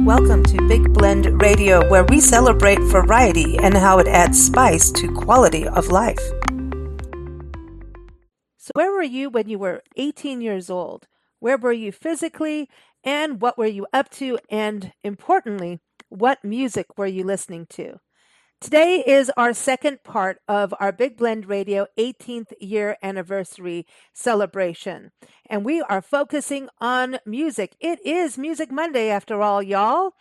Welcome to Big Blend Radio, where we celebrate variety and how it adds spice to quality of life. So where were you when you were 18 years old? Where were you physically? And what were you up to? And importantly, what music were you listening to? Today is our second part of our Big Blend Radio 18th year anniversary celebration. And we are focusing on music. It is Music Monday after all, y'all.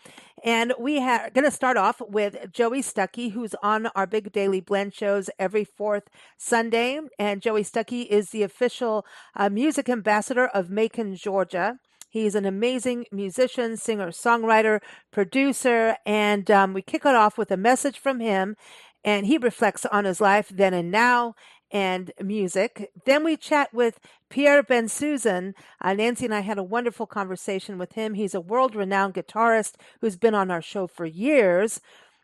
And we are going to start off with Joey Stuckey, who's on our Big Daily Blend shows every fourth Sunday. And Joey Stuckey is the official music ambassador of Macon, Georgia. He's an amazing musician, singer, songwriter, producer, and we kick it off with a message from him, and he reflects on his life then and now and music. Then we chat with Pierre Ben-Susan. Nancy and I had a wonderful conversation with him. He's a world-renowned guitarist who's been on our show for years.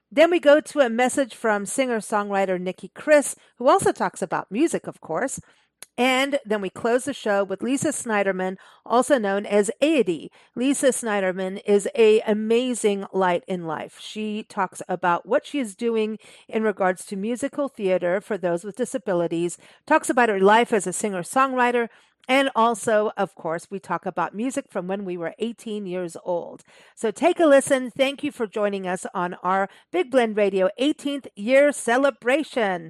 Then we go to a message from singer-songwriter Nikki Chris, who also talks about music, of course. And then we close the show with Lisa Snyderman, also known as Aedy. Lisa Snyderman is an amazing light in life. She talks about what she is doing in regards to musical theater for those with disabilities, talks about her life as a singer-songwriter, and also, of course, we talk about music from when we were 18 years old. So take a listen. Thank you for joining us on our Big Blend Radio 18th year celebration.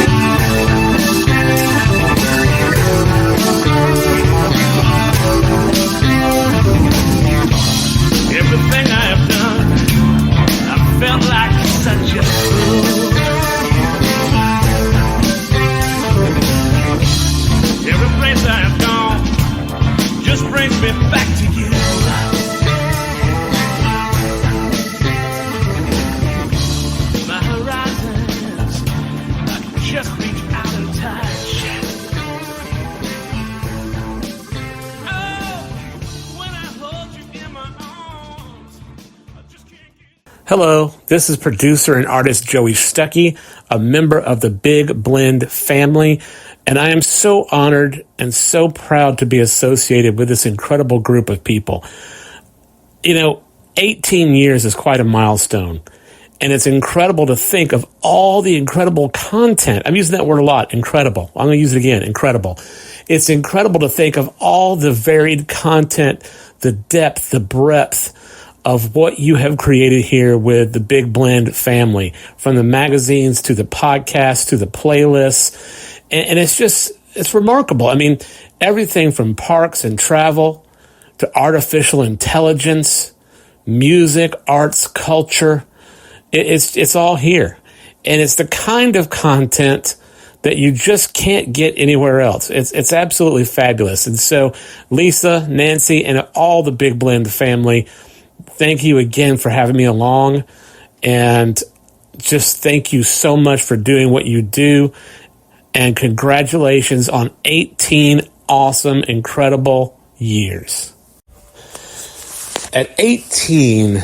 Everything I have done, I felt like such a fool. Every place I have gone just brings me back to you. My horizons, I just reach out and touch. Hello, this is producer and artist Joey Stuckey, a member of the Big Blend family, and I am so honored and so proud to be associated with this incredible group of people. 18 years is quite a milestone, and it's incredible to think of all the incredible content. I'm using that word a lot, incredible. I'm going to use it again, incredible. It's incredible to think of all the varied content, the depth, the breadth of what you have created here with the Big Blend family, from the magazines to the podcasts to the playlists. And it's remarkable. I mean, everything from parks and travel to artificial intelligence, music, arts, culture. It's all here. And it's the kind of content that you just can't get anywhere else. It's absolutely fabulous. And so Lisa, Nancy, and all the Big Blend family, thank you again for having me along, and just thank you so much for doing what you do, and congratulations on 18 awesome, incredible years. At 18,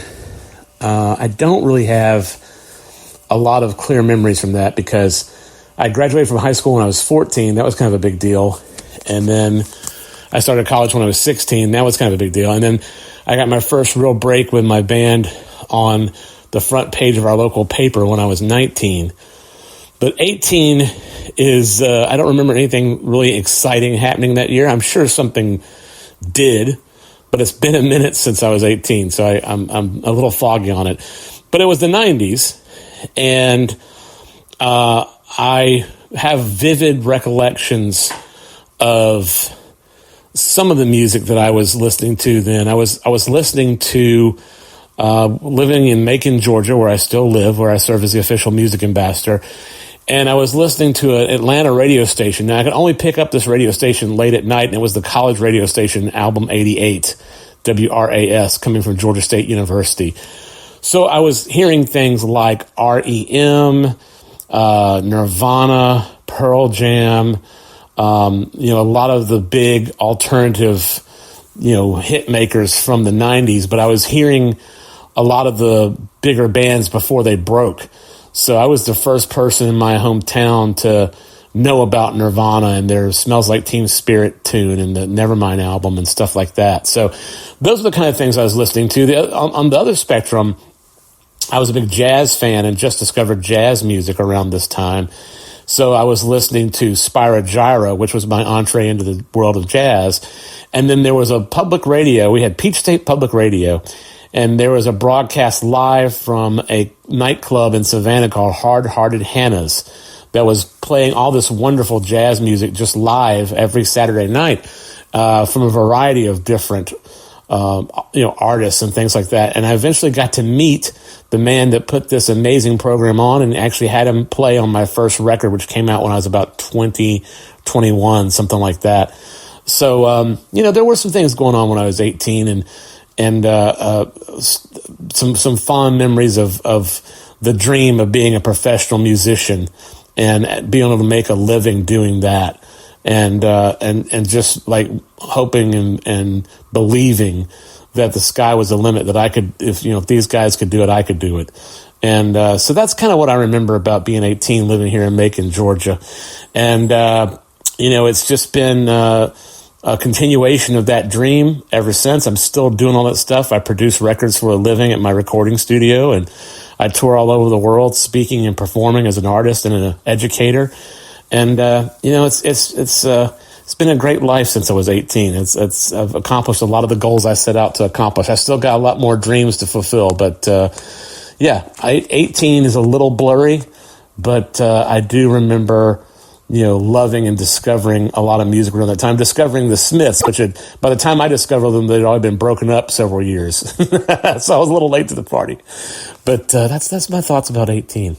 I don't really have a lot of clear memories from that, because I graduated from high school when I was 14. That was kind of a big deal. And then I started college when I was 16. That was kind of a big deal. And then I got my first real break with my band on the front page of our local paper when I was 19. But 18 is, I don't remember anything really exciting happening that year. I'm sure something did, but it's been a minute since I was 18, so I'm a little foggy on it. But it was the 90s, and I have vivid recollections of some of the music that I was listening to then. I was listening to, living in Macon, Georgia, where I still live, where I serve as the official music ambassador. And I was listening to an Atlanta radio station. Now, I could only pick up this radio station late at night, and it was the college radio station, Album 88, WRAS, coming from Georgia State University. So I was hearing things like REM, Nirvana, Pearl Jam, a lot of the big alternative, hit makers from the 90s, but I was hearing a lot of the bigger bands before they broke. So I was the first person in my hometown to know about Nirvana and their Smells Like Teen Spirit tune and the Nevermind album and stuff like that. So those are the kind of things I was listening to. On the other spectrum, I was a big jazz fan and just discovered jazz music around this time. So I was listening to Spyro Gyra, which was my entree into the world of jazz. And then there was a public radio. We had Peach State Public Radio. And there was a broadcast live from a nightclub in Savannah called Hard Hearted Hannah's that was playing all this wonderful jazz music just live every Saturday night from a variety of different artists and things like that. And I eventually got to meet the man that put this amazing program on and actually had him play on my first record, which came out when I was about 20, 21, something like that. So, there were some things going on when I was 18 and some fond memories of the dream of being a professional musician and being able to make a living doing that. And just like hoping and believing that the sky was the limit, that I could, if these guys could do it, I could do it. And so that's kind of what I remember about being 18, living here in Macon, Georgia. And, it's just been a continuation of that dream ever since. I'm still doing all that stuff. I produce records for a living at my recording studio, and I tour all over the world speaking and performing as an artist and an educator. And, it's been a great life since I was 18. I've accomplished a lot of the goals I set out to accomplish. I still got a lot more dreams to fulfill, but, 18 is a little blurry, but, I do remember, loving and discovering a lot of music around that time, discovering the Smiths, which by the time I discovered them, they'd already been broken up several years. So I was a little late to the party, but, that's my thoughts about 18.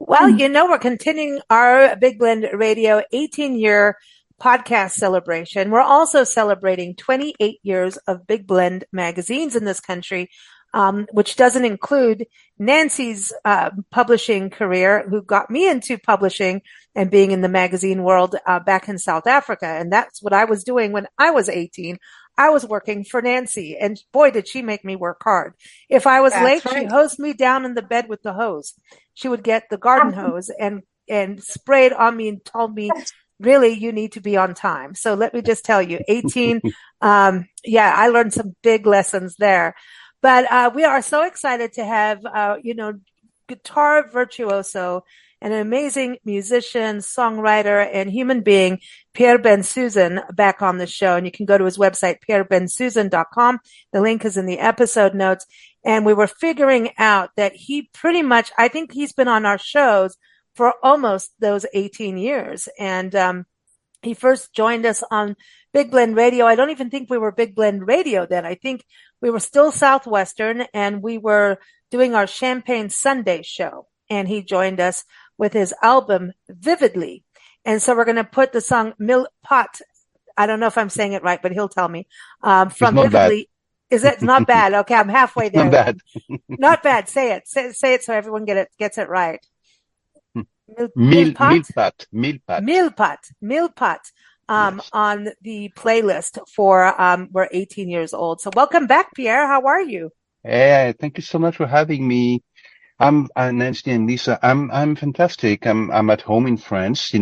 Well, we're continuing our Big Blend Radio 18-year podcast celebration. We're also celebrating 28 years of Big Blend magazines in this country, which doesn't include Nancy's publishing career, who got me into publishing and being in the magazine world back in South Africa. And that's what I was doing when I was 18. I was working for Nancy, and boy, did she make me work hard. If I was late, she hosed me down in the bed with the hose. She would get the garden hose and spray it on me and told me, really, you need to be on time. So let me just tell you, 18, I learned some big lessons there. But we are so excited to have, guitar virtuoso, an amazing musician, songwriter, and human being, Pierre Bensusan, back on the show. And you can go to his website, pierrebensusan.com. The link is in the episode notes. And we were figuring out that he pretty much, I think he's been on our shows for almost those 18 years. And he first joined us on Big Blend Radio. I don't even think we were Big Blend Radio then. I think we were still Southwestern, and we were doing our Champagne Sunday show. And he joined us with his album Vividly. And so we're going to put the song Mil Pot. I don't know if I'm saying it right, but he'll tell me. From Vividly. Bad. Is it not bad? Okay, I'm halfway there. Not bad. Not bad. Say it. Say it so everyone gets it right. Milpat. Yes. On the playlist for we're 18 years old. So welcome back, Pierre. How are you? Hey, thank you so much for having me. I'm Nancy and Lisa. I'm fantastic. I'm at home in France,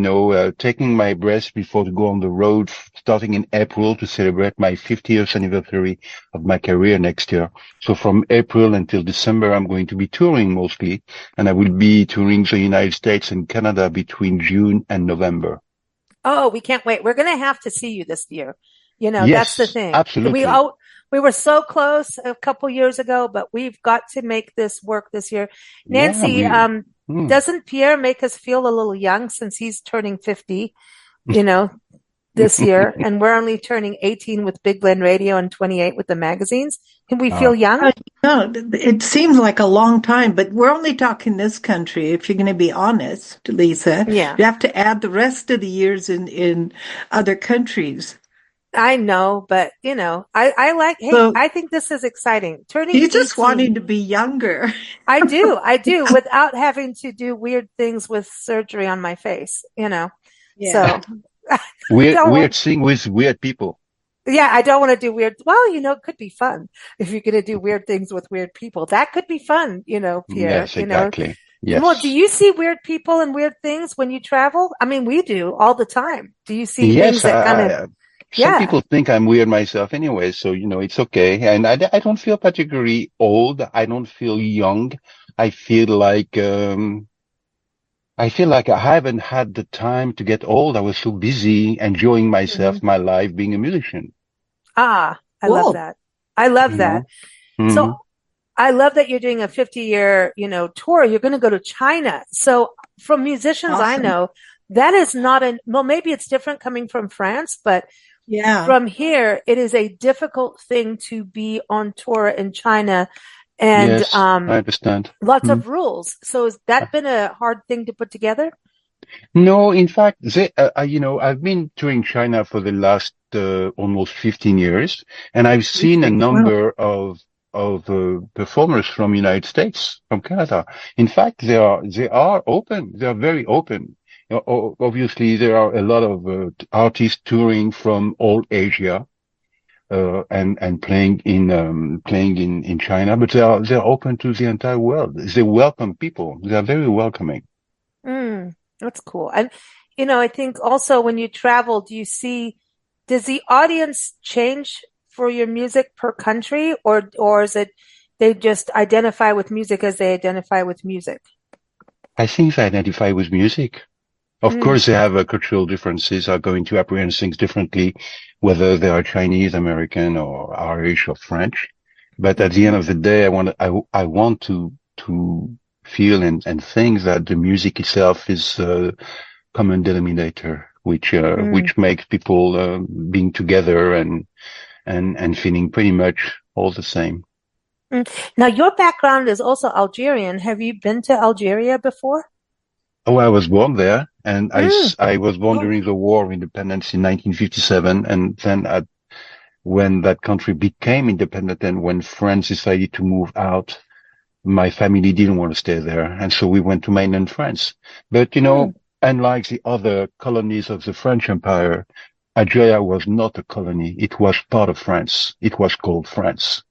taking my breath before to go on the road, starting in April to celebrate my 50th anniversary of my career next year. So from April until December, I'm going to be touring mostly, and I will be touring the United States and Canada between June and November. Oh, we can't wait. We're going to have to see you this year. Yes, that's the thing. Absolutely. We were so close a couple years ago, but we've got to make this work this year. Nancy, doesn't Pierre make us feel a little young since he's turning 50? this year, and we're only turning 18 with Big Blend Radio and 28 with the magazines. Can we feel Ah, young? No, it seems like a long time, but we're only talking this country. If you're going to be honest, Lisa, Yeah, you have to add the rest of the years in other countries. I know, but I like, hey, So I think this is exciting. Turning you're just 18. wanting to be younger. I do, without having to do weird things with surgery on my face. Yeah. So I weird, don't want, weird thing with weird people. yeah, I don't want to do weird. Well, it could be fun if you're going to do weird things with weird people. That could be fun, Pierre. Yes, exactly. Well, do Yes. you see weird people and weird things when you travel? I mean, we do all the time. Do you see things Yes, that kind of, some yeah. people think I'm weird myself anyway, so it's okay. And I don't feel particularly old. I don't feel young. I feel like I feel like I haven't had the time to get old. I was so busy enjoying Mhm. myself, my life, being a musician. Ah, I love Cool. that. I love You that. know. So Hmm. I love that you're doing a 50-year, tour. You're going to go to China. So from musicians I Awesome. know, that is not well, maybe it's different coming from France, but Yeah. from here, it is a difficult thing to be on tour in China and Yes, I understand. lots Hmm. of rules. So has that been a hard thing to put together? No, in fact, I've been touring China for the last almost 15 years, and I've seen a Wow. number of performers from United States, from Canada. In fact, they are open. They are very open. Obviously, there are a lot of artists touring from all Asia and playing in China, but they're open to the entire world. They welcome people. They are very welcoming. Mm, that's cool. And, I think also when you travel, does the audience change for your music per country, or is it they just identify with music as they identify with music? I think they identify with music. Of Mm, course, they have cultural differences, are going to apprehend things differently, whether they are Chinese, American, or Irish or French. But at the end hmm of the day, I want to feel and think that the music itself is a common denominator, mm, which makes people being together and feeling pretty much all the same. mm. Now, your background is also Algerian. Have you been to Algeria before? Oh, I was born there, and Mm, I was born oh, during the War of Independence in 1957, and then when that country became independent and when France decided to move out, my family didn't want to stay there. And so we went to mainland France. But, mm, unlike the other colonies of the French Empire, Algeria was not a colony. It was part of France. It was called France.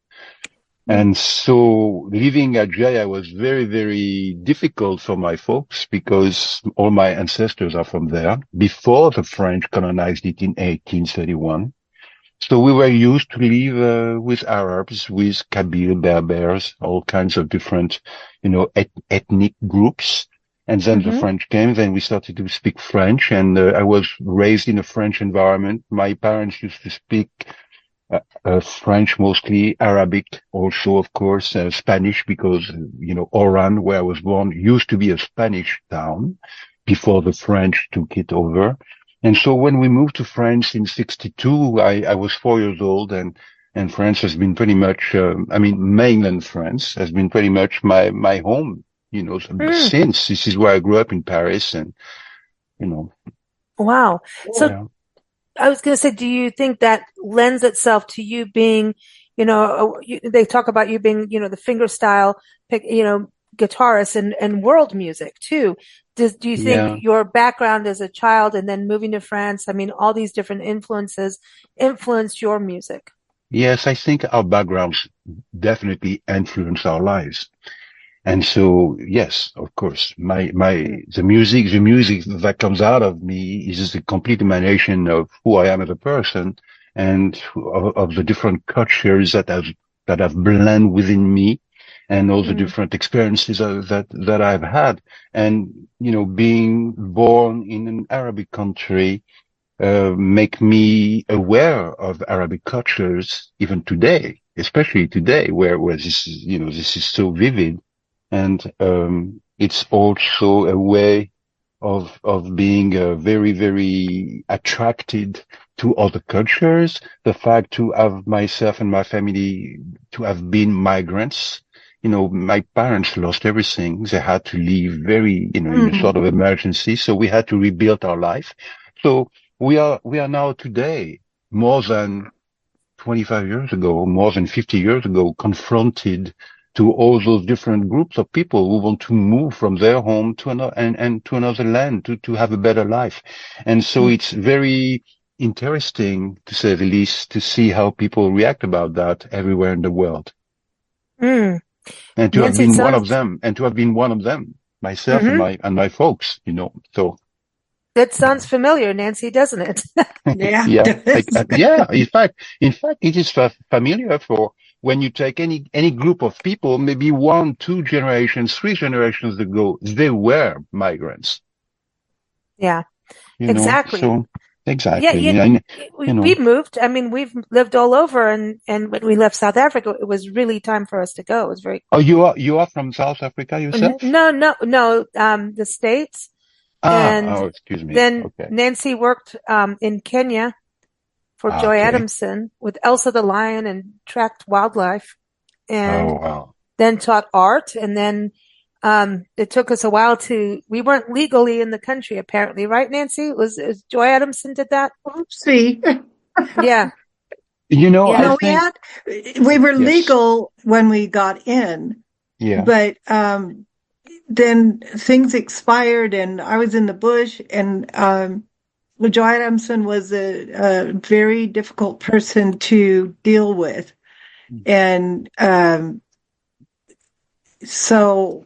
mm, And so leaving Algeria was very, very difficult for my folks because all my ancestors are from there before the French colonized it in 1831. So we were used to live with Arabs, with Kabyle, Berbers, all kinds of different, ethnic groups. And then the hmm French came, then we started to speak French, and I was raised in a French environment. My parents used to speak French mostly, Arabic also, of course, Spanish, because, Oran, where I was born, used to be a Spanish town before the French took it over. And so when we moved to France in 62, I was 4 years old, and France has been pretty much, mainland France has been pretty much my home, mm. since. This is where I grew up in Paris, and, you know, Wow. So yeah, I was going to say, do you think that lends itself to you being, they talk about you being, the finger style, guitarist and world music too. Do you think yeah. your background as a child and then moving to France, I mean, all these different influences influenced your music? Yes, I think our backgrounds definitely influence our lives. And so, yes, of course, Mm, the music that comes out of me is just a complete emanation of who I am as a person and of the different cultures that have blended within me and all the mm, different experiences that I've had. And, being born in an Arabic country, make me aware of Arabic cultures even today, especially today where this is so vivid. And it's also a way. of being very, very attracted to other cultures. The fact to have myself and my family to have been migrants. You know, my parents lost everything. They had to leave very, you know, in a sort Mm. of emergency. So we had to rebuild our life. So we are now today more than 25 years ago, more than 50 years ago, confronted to all those different groups of people who want to move from their home to another and to another land to have a better life. And so it's very interesting, to say the least, to see how people react about that everywhere in the world. Mm. And to have Nancy, it been one sounds of them, myself and hmm my folks, you know. So it sounds familiar, Nancy, doesn't it? Yeah, yeah, it does. yeah. In fact, it is familiar for when you take any group of people, maybe one, two generations, three generations ago, they were migrants. Yeah, You know, exactly. so Yeah, exactly, and you we know, moved. I mean, we've lived all over, and when we left South Africa, it was really time for us to go. It was very oh, you are from South Africa yourself? no, the States. And Oh, excuse me. then Okay, Nancy worked in Kenya for Joy okay. Adamson with Elsa the Lion and tracked wildlife, Oh, and wow. then taught art. And then it took us a while we weren't legally in the country, apparently, right, Nancy? It was Joy Adamson did that? Oopsie. Yeah, You know, I yeah. No, think we were yes, legal when we got in, yeah. but then things expired, and I was in the bush, and Joe Adamson was a very difficult person to deal with, and so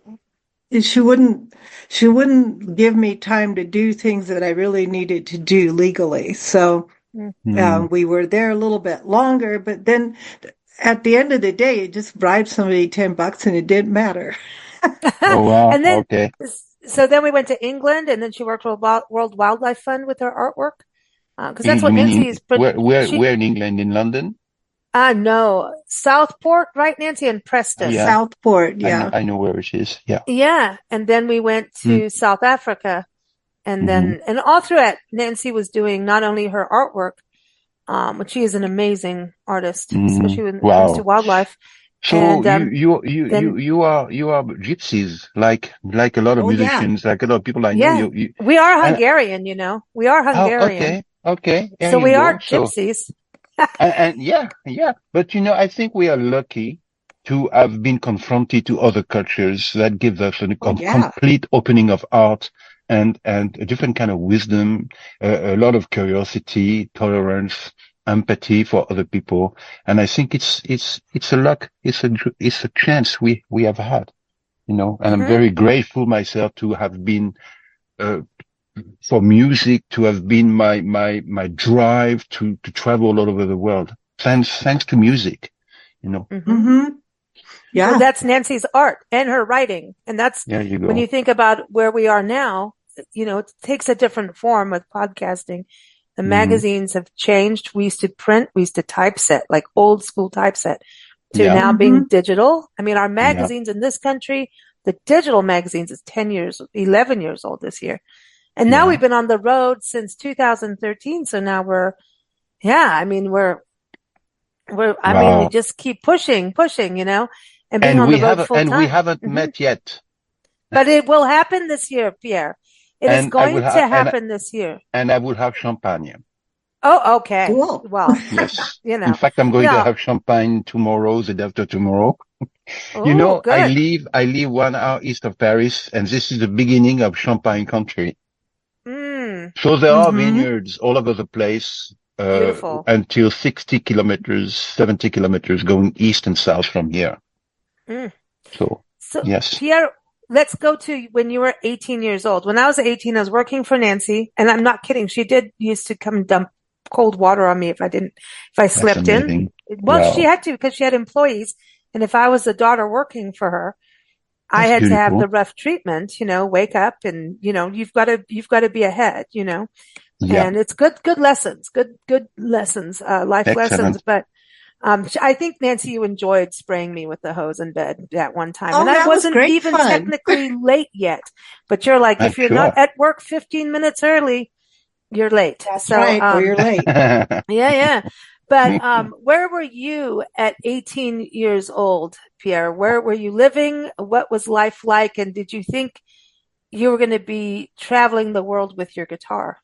she wouldn't she wouldn't give me time to do things that I really needed to do legally. So Mm. Hmm. we were there a little bit longer, but then at the end of the day, it just bribed somebody $10 and it didn't matter. Oh, wow. And then, Okay. so then we went to England, and then she worked for World Wildlife Fund with her artwork, because that's You what mean Nancy is. She, where in England? In London? no, Southport, right, Nancy, and Preston. Yeah, Southport, yeah. I know where it is. Yeah. Yeah, and then we went Mm, to South Africa, and hmm then and all through it, Nancy was doing not only her artwork, which she is an amazing artist, especially when it comes to Wow. wildlife, So and then you are gypsies, like a lot of Oh, yeah. musicians, like a lot of people I know. yeah, You we are and Hungarian, we are oh, Hungarian, okay, okay. There so you we go. are So gypsies. and yeah, yeah. But you know, I think we are lucky to have been confronted to other cultures that gives us a Oh, yeah. complete opening of art and a different kind of wisdom, a lot of curiosity, tolerance, empathy for other people. And I think it's a luck, it's a chance we have had, you know. And I'm Hmm. very grateful myself to have been uh, for music to have been my drive to travel all over the world. Thanks to music, you know. Hmm. Mm-hmm. Well, Yeah. that's Nancy's art and her writing. And that's There you when you go. think about where we are now, it takes a different form with podcasting. The Hmm. magazines have changed. We used to print, we used to typeset, like old school typeset, to Yeah, now being Mm-hmm. digital. I mean, our yeah, magazines in this country, the digital magazines is 10 years, 11 years old this year. And now yeah. we've been on the road since 2013. So now yeah, I mean, we Wow. just keep pushing, and being on the road full And we time. haven't Hmm. met yet. But it will happen this year, Pierre. It is And I will going have to happen this year. and I will have champagne. Oh, okay. Cool. Well, Yes. you In know, fact, I'm going to yeah. have champagne tomorrow, the day after tomorrow. You Oh, know, good. I live 1 hour east of Paris, and this is the beginning of Champagne country. Mm, So there are Mm-hmm. vineyards all over the place, beautiful. until 60 kilometers, 70 kilometers going east and south from here. Mm. So, So, yes, Pierre, let's go to when you were 18 years old. When I was 18, I was working for Nancy, and I'm not kidding. She did used to come dump cold water on me if I that's slept in. amazing. Well, she Wow, had to because she had employees. And if I was the daughter working for her, I that's had to have the beautiful. rough treatment, wake up and, you've got to be ahead. Yeah, And it's good lessons, good lessons, life lessons. excellent. But I think, Nancy, you enjoyed spraying me with the hose in bed that one time. And Oh, I that was wasn't great even fun. technically late yet. But you're like, I'm if you're not sure. at work 15 minutes early, you're late. That's So, right, or you're late. yeah, yeah. But where were you at 18 years old, Pierre? Where were you living? What was life like? And did you think you were going to be traveling the world with your guitar?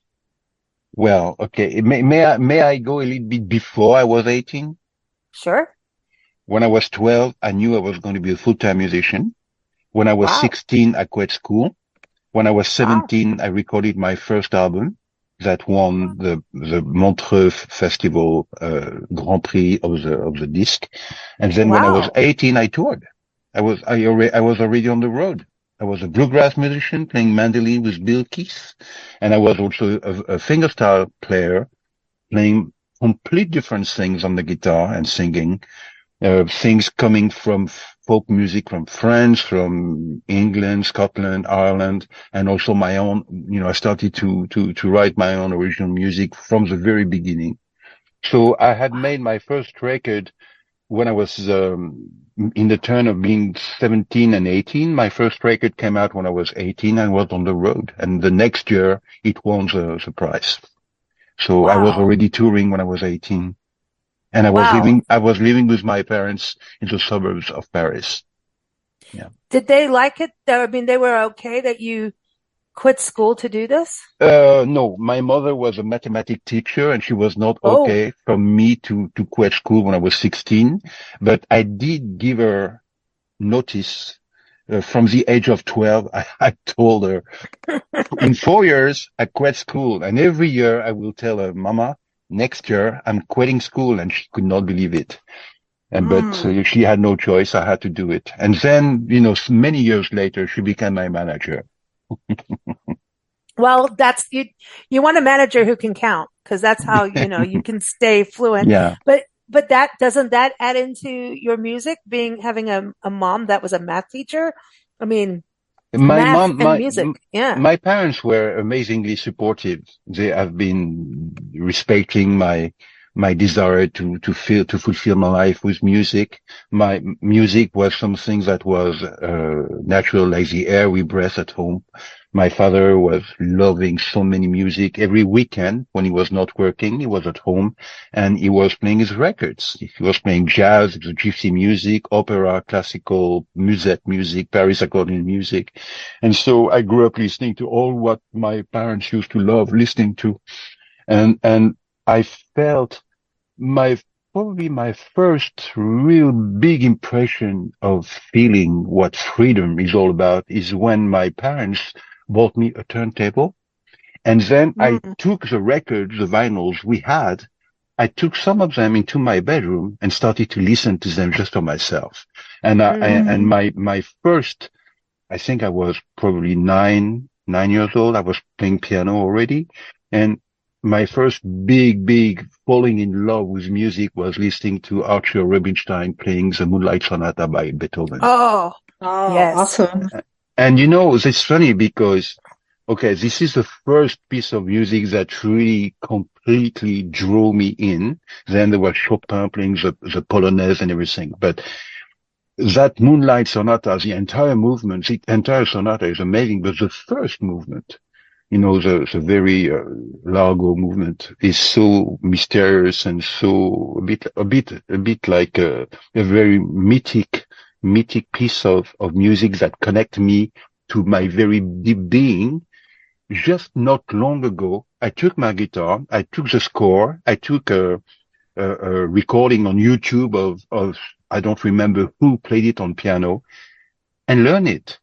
Well, okay. May I go a little bit before I was 18? Sure. When I was 12, I knew I was going to be a full-time musician. When I was Wow. 16, I quit school. When I was Wow. 17, I recorded my first album that won the Montreux Festival Grand Prix of the disc. And then when I was Wow. 18, I toured. I was already on the road. I was a bluegrass musician playing mandolin with Bill Keith, and I was also a fingerstyle player playing complete different things on the guitar and singing things coming from folk music from France, from England, Scotland, Ireland, and also my own. I started to write my own original music from the very beginning. So I had made my first record when I was in the turn of being 17 and 18. My first record came out when I was 18 and was on the road. And the next year it won the prize. So I was Wow. already touring when I was 18. And Wow. I was living with my parents in the suburbs of Paris. Yeah. Did they like it? I mean, they were okay that you quit school to do this? No, my mother was a mathematics teacher and she was not Oh. okay for me to quit school when I was 16, but I did give her notice. From the age of 12, I told her in 4 years, I quit school and every year I will tell her, Mama, next year I'm quitting school, and she could not believe it. But Mm. she had no choice. I had to do it. And then, many years later, she became my manager. Well, that's you. You want a manager who can count because that's how, you can stay fluent. Yeah. But that doesn't that add into your music being having a mom that was a math teacher? I mean, My math mom, and music. Yeah. my parents were amazingly supportive. They have been respecting my desire to fulfill my life with music. My music was something that was natural, like the air we breathe at home. My father was loving so many music. Every weekend when he was not working, he was at home and he was playing his records. He was playing jazz, gypsy music, opera, classical, musette music, Paris accordion music. And so I grew up listening to all what my parents used to love listening to. And I felt my probably my first real big impression of feeling what freedom is all about is when my parents bought me a turntable. And then I Mm, took the records, the vinyls we had, I took some of them into my bedroom and started to listen to them just for myself. And mm. my first, I think I was probably 9 years old. I was playing piano already. And my first big falling in love with music was listening to Archer Rubinstein playing the Moonlight Sonata by Beethoven. Oh, Oh, yes. awesome. And it's funny because, okay, this is the first piece of music that really completely drew me in. Then there was Chopin playing the Polonaise and everything. But that Moonlight Sonata, the entire sonata is amazing. But the first movement, the very largo movement is so mysterious and so a bit like a very mythic piece of music that connect me to my very deep being. Just not long ago, I took my guitar, I took the score, I took a recording on YouTube of I don't remember who played it on piano, and learn it.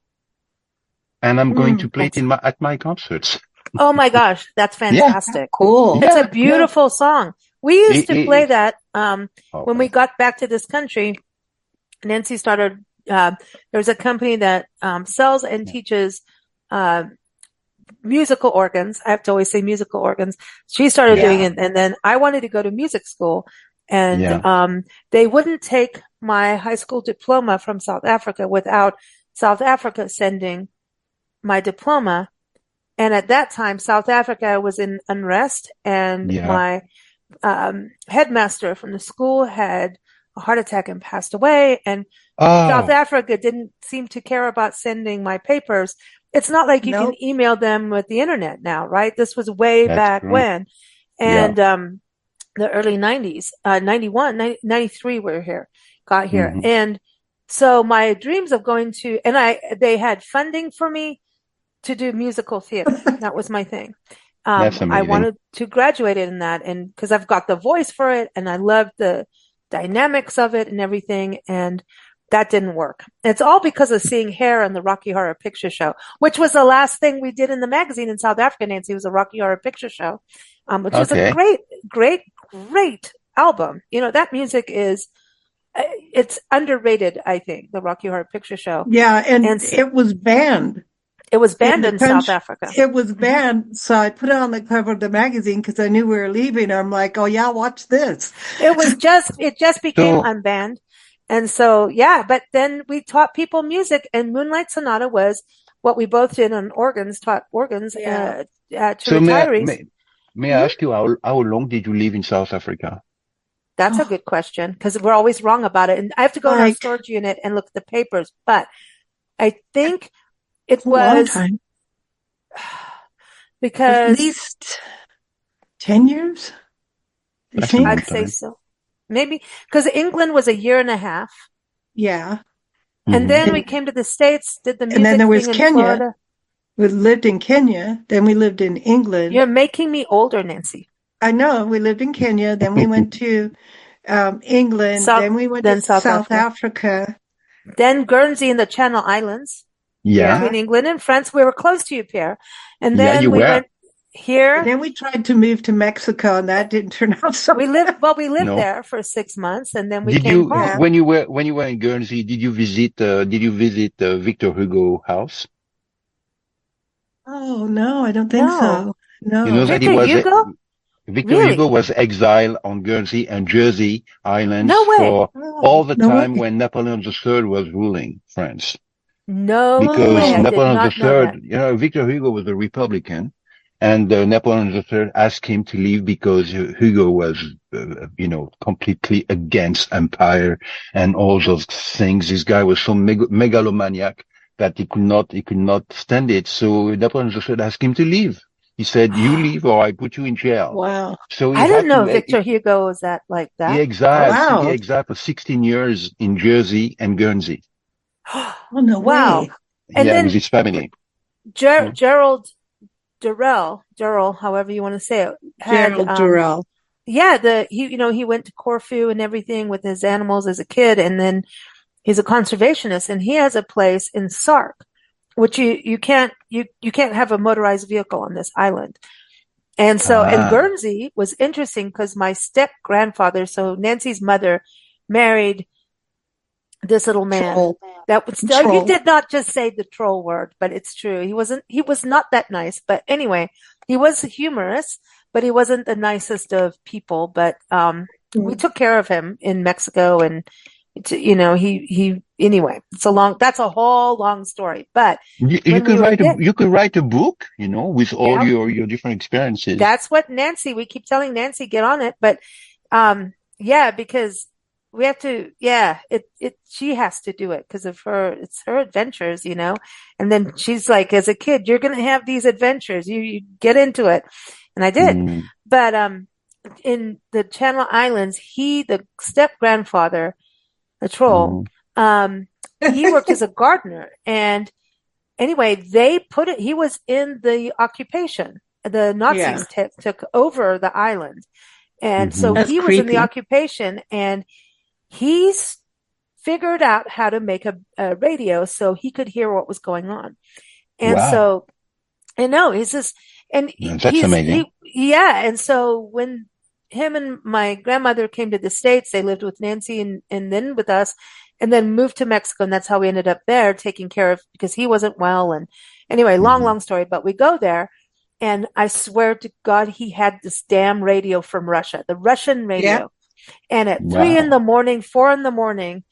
And I'm going to Mm. play it at my concerts. Oh my gosh, that's Yeah, fantastic. cool. It's a Yeah, yeah. beautiful song. We used It, to play it, that when we okay. got back to this country. Nancy started, there's a company that sells and Yeah, teaches uh, musical organs. I have to always say musical organs. She started doing yeah, Yeah. it, and then I wanted to go to music school, and yeah, they wouldn't take my high school diploma from South Africa without South Africa sending my diploma. And at that time, South Africa was in unrest, and yeah, my headmaster from the school had a heart attack and passed away. And South Oh, Africa didn't seem to care about sending my papers. It's not like you can Nope. email them with the internet now, right? This was way that's back true. when. Yeah. And, the early 90s, 91, 93, got here. Hmm. And so my dreams of going to, and they had funding for me to do musical theater. That was my thing. That's I amazing. wanted to graduate in that, and because I've got the voice for it and I love the dynamics of it and everything. And that didn't work. It's all because of seeing Hair on the Rocky Horror Picture Show, which was the last thing we did in the magazine in South Africa, Nancy, was a Rocky Horror Picture Show, which was a Okay. great, great, great album. That music it's underrated, I think, the Rocky Horror Picture Show. Yeah, And and it was banned it was in banned the in South country. Africa. It was banned, so I put it on the cover of the magazine because I knew we were leaving. I'm like, oh yeah, watch this. It just became So, unbanned. And so, yeah, but then we taught people music, and Moonlight Sonata was what we both did on organs, taught organs Yeah. to so retirees. may I Mhm. ask you how long did you live in South Africa? That's a Oh, good question because we're always wrong about it. And I have to go in our like storage unit and look at the papers, but I think it a long was time, at because least 10 years, I That's a long I'd think. say time. so. Maybe because England was a year and a half. Yeah. And Hmm. then we And came to the States, did the and then music there was thing in Kenya. Florida. We lived in Kenya. Then we lived in England. You're making me older, Nancy. I know we lived in Kenya. Then we went to England. South, Then we went to then South South Africa. Africa. Then Guernsey and the Channel Islands Yeah. between Yeah. England and France. We were close to you, Pierre. And Yeah, then you we were. went And here. then we tried to move to Mexico, and that didn't turn out so We well. lived No. there for 6 months, and then we Did came you, home. Yeah. when you were in Guernsey, did you visit Victor Hugo house? Oh, no, I don't think No. so. You know No. that Victor Hugo? Victor Hugo Really? was exiled on Guernsey and Jersey islands No way. for all Oh, the no time way. when Napoleon III was ruling France. No Because way. I Oh, did Napoleon not know that. III, Victor Hugo was a Republican, and Napoleon III asked him to leave because Hugo was, completely against empire and all those things. This guy was so megalomaniac that he could not stand it. So Napoleon III asked him to leave. He said, "You leave, or I put you in jail." wow. So he I didn't had know to. Victor Hugo was that like He that. exiled. Oh. He Wow. exiled for 16 years in Jersey and Guernsey. Oh, no Wow. way. And Yeah, with then his family. Gerald Durrell, however you want to say it, had Gerald Durrell. he went to Corfu and everything with his animals as a kid, and then he's a conservationist, and he has a place in Sark, which you can't have a motorized vehicle on this island. And so, and Ah, Guernsey was interesting because my step grandfather, so Nancy's mother, married this little man Troll. that was still, you Troll. did not just say the troll word, but it's true. He was not that nice, but anyway, he was humorous, but he wasn't the nicest of people. But, we took care of him in Mexico, and anyway, that's a whole long story. But you when we could were you could write a book, with all yeah, your different experiences. that's what we keep telling Nancy, get on it. But, because we have to, she has to do it because it's her adventures, and then she's like, as a kid, you're going to have these adventures. You get into it. And I did. Mm, But, in the Channel Islands, the step grandfather, the troll, mm, he worked as a gardener. And anyway, he was in the occupation. The Nazis Yeah. took over the island. And so mhm. That's he was in the creepy. occupation, and he's figured out how to make a radio so he could hear what was going on. And Wow, so, I know, he's just, and that's amazing. and so when him and my grandmother came to the States, they lived with Nancy and then with us, and then moved to Mexico. And that's how we ended up there taking care of, because he wasn't well. And anyway, Mhm. long story, but we go there. And I swear to God, he had this damn radio from Russia, the Russian Yeah. radio. And at 3 in Wow. the morning, 4 in the morning,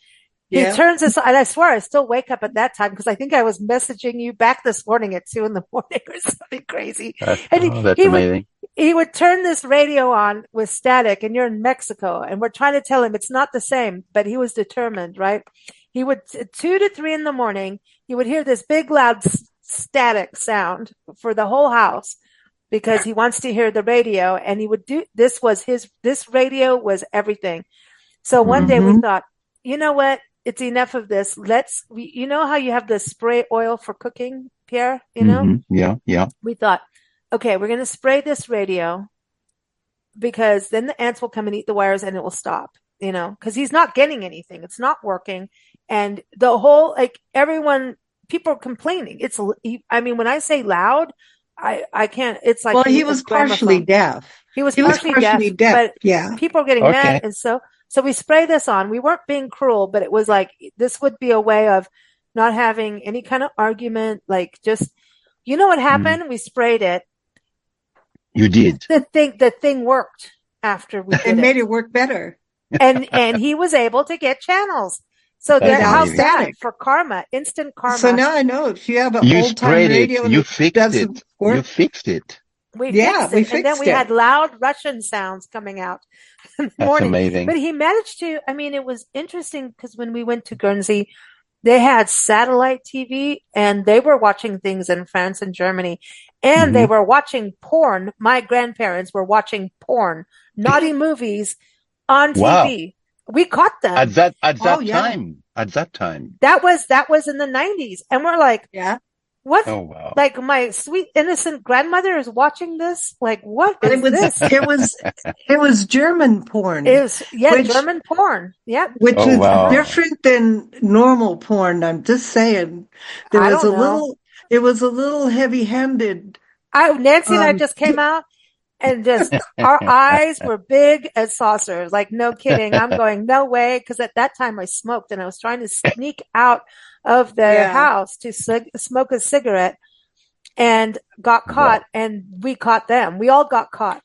he Yeah. turns this, and I swear I still wake up at that time because I think I was messaging you back this morning at 2 in the morning or something crazy. And That's he would, amazing. he would turn this radio on with static, and you're in Mexico, and we're trying to tell him it's not the same, but he was determined, right? He would, 2 to 3 in the morning, he would hear this big loud static sound for the whole house because he wants to hear the radio, and he would do, this radio was everything. So one day we thought, you know what? It's enough of this. You know how you have the spray oil for cooking, Pierre, you know? Yeah. We thought, okay, we're going to spray this radio because then the ants will come and eat the wires and it will stop, you know, because he's not getting anything. It's not working. And the whole, people are complaining. I mean, when I say loud, I can't, it's like. Well, he was partially deaf. He was partially deaf, but yeah. people are getting mad. And so we spray this on. We weren't being cruel, but it was like, this would be a way of not having any kind of argument. Like just, you know what happened? We sprayed it. You did. The thing worked after we did it. It made it work better. And he was able to get channels. So how's that for karma? Instant karma. So now I know if you have an you old time radio, you fixed it. Work. You fixed it. We fixed it. And then we had loud Russian sounds coming out in the morning. That's amazing. But he managed to. I mean, it was interesting because when we went to Guernsey, they had satellite TV, and they were watching things in France and Germany, and they were watching porn. My grandparents were watching porn, naughty movies on TV. Wow. We caught them at that time. At that time, that was in the 90s, and we're like, yeah, what? Oh wow! Like my sweet innocent grandmother is watching this. Like, what is this? It was German porn. German porn. Yeah, which is different than normal porn. I'm just saying, it was a little heavy-handed. Nancy and I just came out, and just our eyes were big as saucers. Like, no kidding. I'm going, no way, because at that time I smoked, and I was trying to sneak out of the house to smoke a cigarette, and got caught, and we caught them. We all got caught.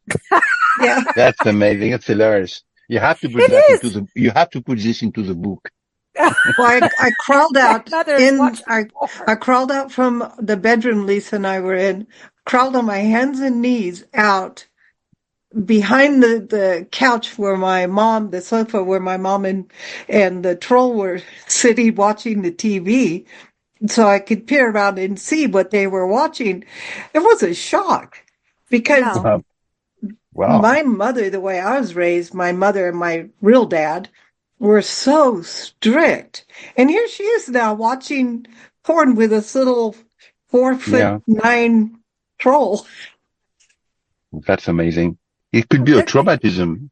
Yeah, that's amazing. It's hilarious. You have to put you have to put this into the book. Well, I crawled out I crawled out from the bedroom Lisa and I were in, crawled on my hands and knees out behind the couch where the sofa where my mom and the troll were sitting watching the TV, so I could peer around and see what they were watching. It was a shock because my mother, the way I was raised, my mother and my real dad were so strict. And here she is now watching porn with this little 4'9" troll. That's amazing. It could be a traumatism,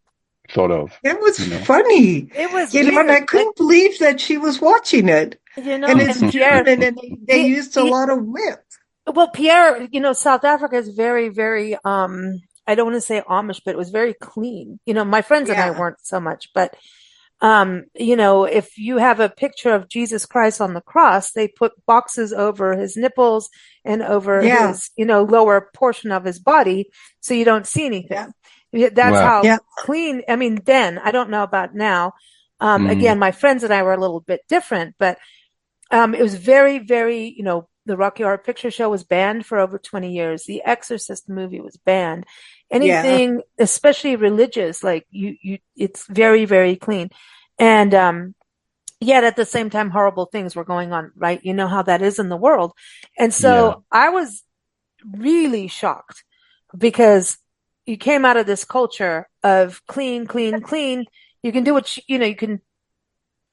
sort of. It was funny. It was and I couldn't believe that she was watching it. And it's German, and they used a lot of whips. Well, Pierre, South Africa is very, very, I don't want to say Amish, but it was very clean. My friends and I weren't so much, but if you have a picture of Jesus Christ on the cross, they put boxes over his nipples and over his, lower portion of his body, so you don't see anything. That's how clean. I mean, then I don't know about now. Again, my friends and I were a little bit different, but it was very, very, the Rocky Horror Picture Show was banned for over 20 years. The Exorcist movie was banned. Anything, especially religious, like it's very, very clean. And, yet at the same time, horrible things were going on, right? You know how that is in the world. And so I was really shocked because you came out of this culture of clean, clean, clean. You can do what you can,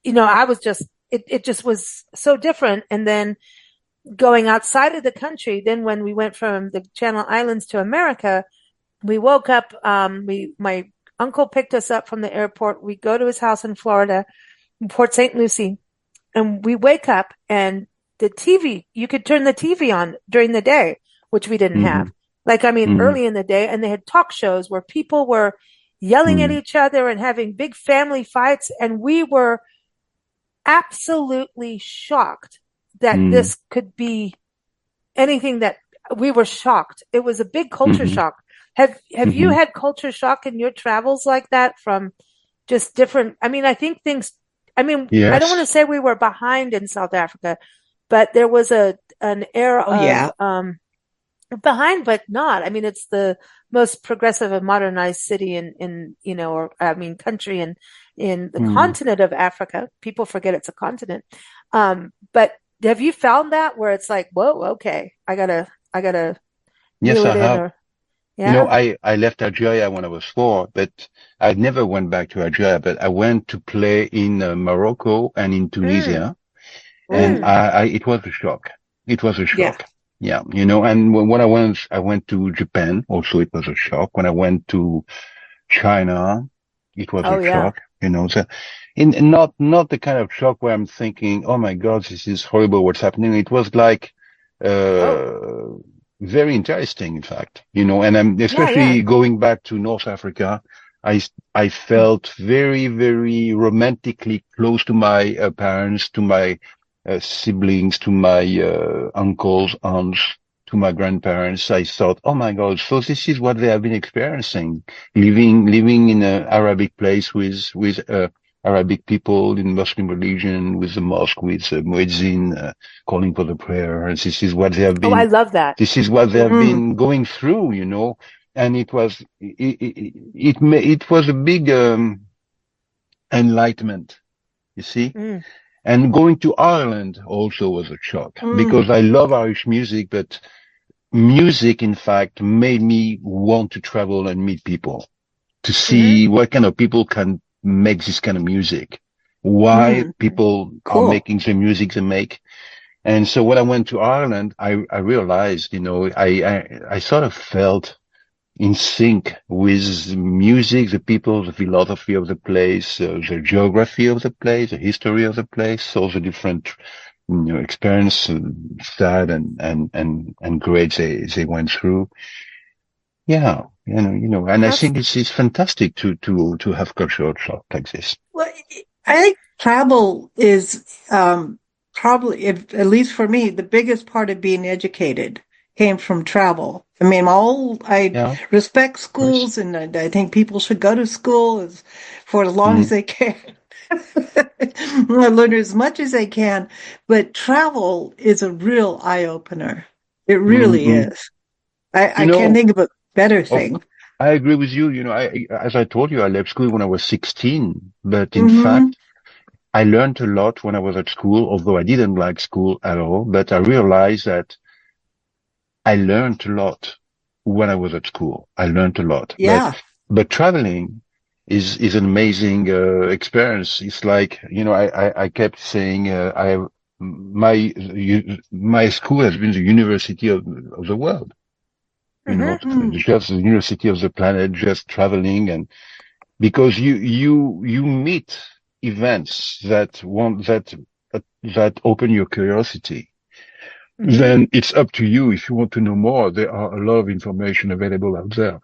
I was just, it just was so different. And then going outside of the country, then when we went from the Channel Islands to America, we woke up, my uncle picked us up from the airport. We go to his house in Florida, in Port St. Lucie, and we wake up and the TV, you could turn the TV on during the day, which we didn't have. Early in the day, and they had talk shows where people were yelling at each other and having big family fights. And we were absolutely shocked that this could be anything that we were shocked. It was a big culture shock. Have you had culture shock in your travels like that from just different? I mean, I think things, I don't want to say we were behind in South Africa, but there was an era of, behind, but not. I mean, it's the most progressive and modernized city in or I mean, country in the Mm. continent of Africa. People forget it's a continent. But have you found that where it's like, whoa, okay, I gotta Yes, reel I it in, have. or yeah, I left Algeria when I was 4, but I never went back to Algeria, but I went to play in Morocco and in mm, Tunisia. And mm, it was a shock. It was a Yeah. shock. Yeah. And when I went to Japan, also it was a shock. When I went to China, it was oh a yeah, shock, so not the kind of shock where I'm thinking, oh my God, this is horrible. What's happening? It was like, oh uh, very interesting, in fact, and I'm yeah, yeah, especially going back to North Africa. I mm, felt very, very romantically close to my parents, to my siblings, to my uncles, aunts, to my grandparents. I thought, oh my God, so this is what they have been experiencing, living in an Arabic place with Arabic people in Muslim religion, with the mosque, with the muezzin calling for the prayer. And oh, I love that. this is what they have Mm. been going through, and it was a big enlightenment, you see. Mm, And going to Ireland also was a shock Mm. because I love Irish music, but music, in fact, made me want to travel and meet people to hmm see what kind of people can make this kind of music, why Mm. people are Cool. making the music they make. And so when I went to Ireland, I realized, I sort of felt in sync with music, the people, the philosophy of the place, the geography of the place, the history of the place, all the different, experience, sad and great they went through. Yeah, and I that's think it's fantastic to have cultural shock like this. Well, I think travel is probably, if, at least for me, the biggest part of being educated came from travel. I mean, I Yeah, of respect course. schools, and I think people should go to school for as long as Mm, they can. Learn as much as they can, but travel is a real eye opener. It mm, really mm. is. You I can't know, think of a better of, thing. I agree with you. As I told you, I left school when I was 16, but in Hmm fact, I learned a lot when I was at school, although I didn't like school at all, but I realized that I learned a lot when I was at school. I learned a lot, Yeah. but traveling is an amazing experience. It's like, I kept saying, my school has been the university of the world, hmm Mm. just the university of the planet, just traveling. And because you meet events that open your curiosity, hmm then it's up to you. If you want to know more, there are a lot of information available out there.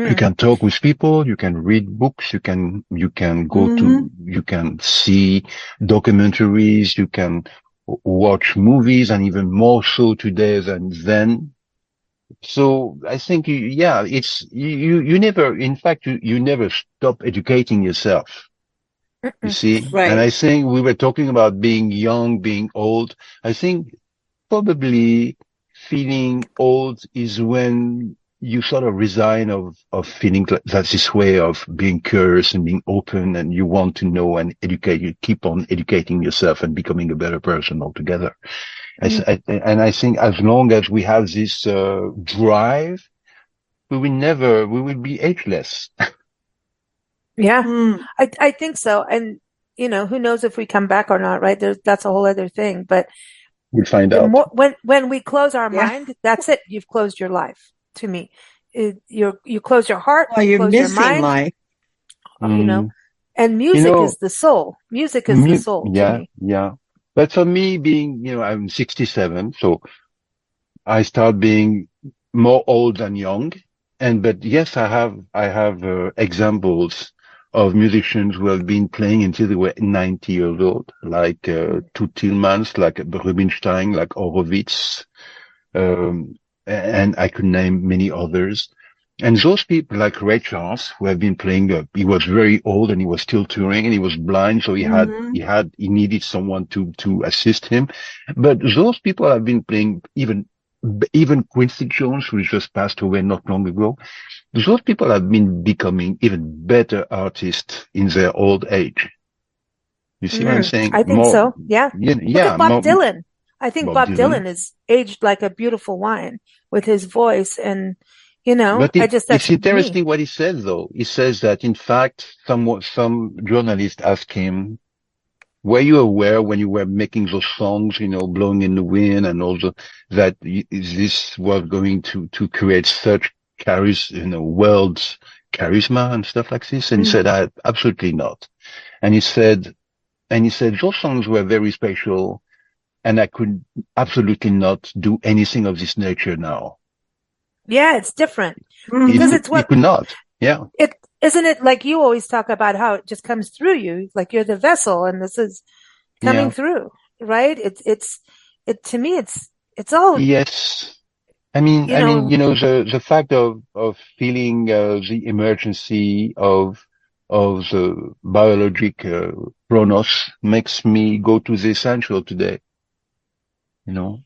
You mm, can talk with people, you can read books, hmm you can see documentaries, you can watch movies, and even more so today than then. So I think, yeah, you never, in fact, you never stop educating yourself. You mm-mm. see, and Right. I think we were talking about being young, being old. I think probably feeling old is when you sort of resign of feeling that's this way of being curious and being open, and you want to know and educate. You keep on educating yourself and becoming a better person altogether. Mm. And I think as long as we have this drive, we will be ageless. Yeah, Mm. I think so. And who knows if we come back or not, right? That's a whole other thing. But We'll find the out. more when we close our Yeah. mind, that's it. You've closed your life to me. You close your heart, Well, you you're close your missing mind, life. you know. Mm, And you music is know, the soul. Music is the soul to yeah, me. yeah. But for me, being, I'm 67, so I start being more old than young. But yes, I have examples of musicians who have been playing until they were 90 years old, like Toot Tillmans, like Rubinstein, like Horowitz, um, and I could name many others. And those people, like Ray Charles, who have been playing, he was very old and he was still touring and he was blind, so Hmm he needed someone to assist him. But those people have been playing even even Quincy Jones, who just passed away not long ago, those people have been becoming even better artists in their old age. You see what I'm saying? I think More, so. Yeah. Look yeah, at Bob more, Dylan. I think Bob Bob Dylan. Dylan is aged like a beautiful wine with his voice. And, But that's it's me. interesting what he said, though. He says that, in fact, some journalist asked him, were you aware when you were making those songs, Blowing in the Wind and also that this was going to create such world charisma and stuff like this? And he said, absolutely not. And he said, those songs were very special and I could absolutely not do anything of this nature now. Yeah, it's different He because Mm-hmm. could, it's he what could not. Yeah. it isn't it like you always talk about how it just comes through you, like you're the vessel and this is coming Yeah. through, right? It to me it's all, Yes. you know, The fact of feeling, the emergency of the biologic, chronos makes me go to the essential today.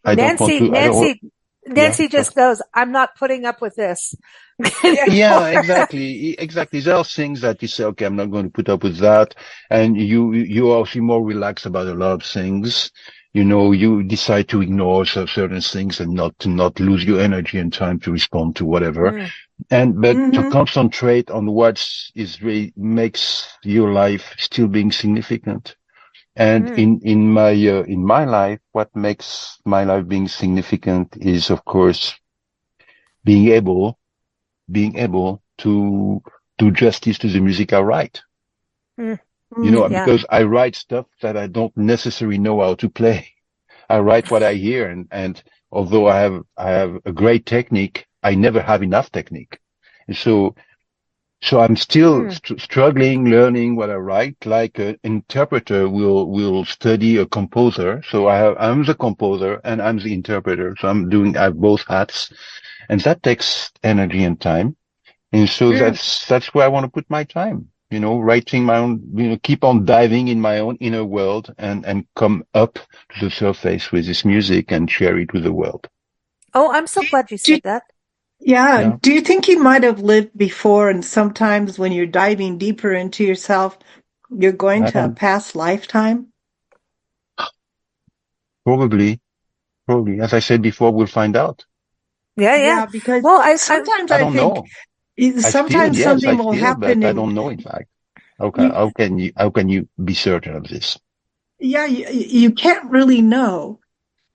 I don't want Nancy, to, I don't, Nancy, yeah. Nancy just goes, I'm not putting up with this Yeah, anymore. exactly. There are things that you say, okay, I'm not going to put up with that. And you are also more relaxed about a lot of things. You decide to ignore certain things and not lose your energy and time to respond to whatever. Mm, But to Mm-hmm. concentrate on what is really makes your life still being significant. And mm, in my life, what makes my life being significant is, of course, being able being able to do justice to the music I write. mm. Yeah, Because I write stuff that I don't necessarily know how to play. I write what I hear, and although I have a great technique, I never have enough technique. And so I'm still mm, struggling, learning what I write, like an interpreter will study a composer. So I'm the composer and I'm the interpreter. So I have both hats, and that takes energy and time. And so mm. that's where I want to put my time, writing my own, keep on diving in my own inner world and come up to the surface with this music and share it with the world. Oh, I'm so glad you Do, said that. yeah. Yeah. Do you think you might have lived before, and sometimes when you're diving deeper into yourself, you're going I to a don't, past lifetime? probably, as I said before, we'll find out. Yeah, yeah. Yeah, because Well, sometimes I I don't think know. Yes, I something will feel, but happen I and don't know, in fact. you, How can you be certain of this? yeah, you can't really know,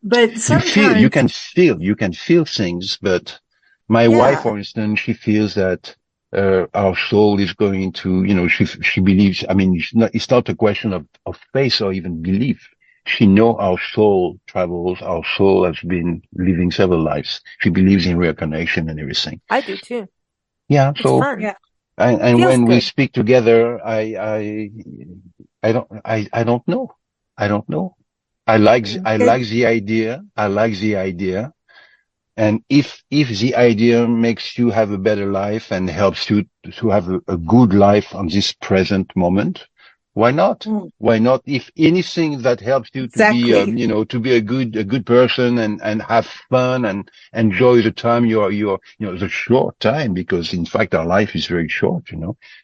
but sometimes, You can feel things, but my wife, yeah. for instance, she feels that our soul is going to, she believes. I mean, it's not a question of faith or even belief. She know our soul travels. Our soul has been living several lives. She believes in reincarnation and everything. I do too. Yeah. It's So, fun. Yeah. and Feels when we good. speak together, I don't know. I don't know. Mm. I like the idea. I like the idea. And if the idea makes you have a better life and helps you to have a good life on this present moment, why not? Mm. Why not? If anything that helps you to be, Exactly. to be a good person and have fun and enjoy the time the short time, because in fact our life is very short,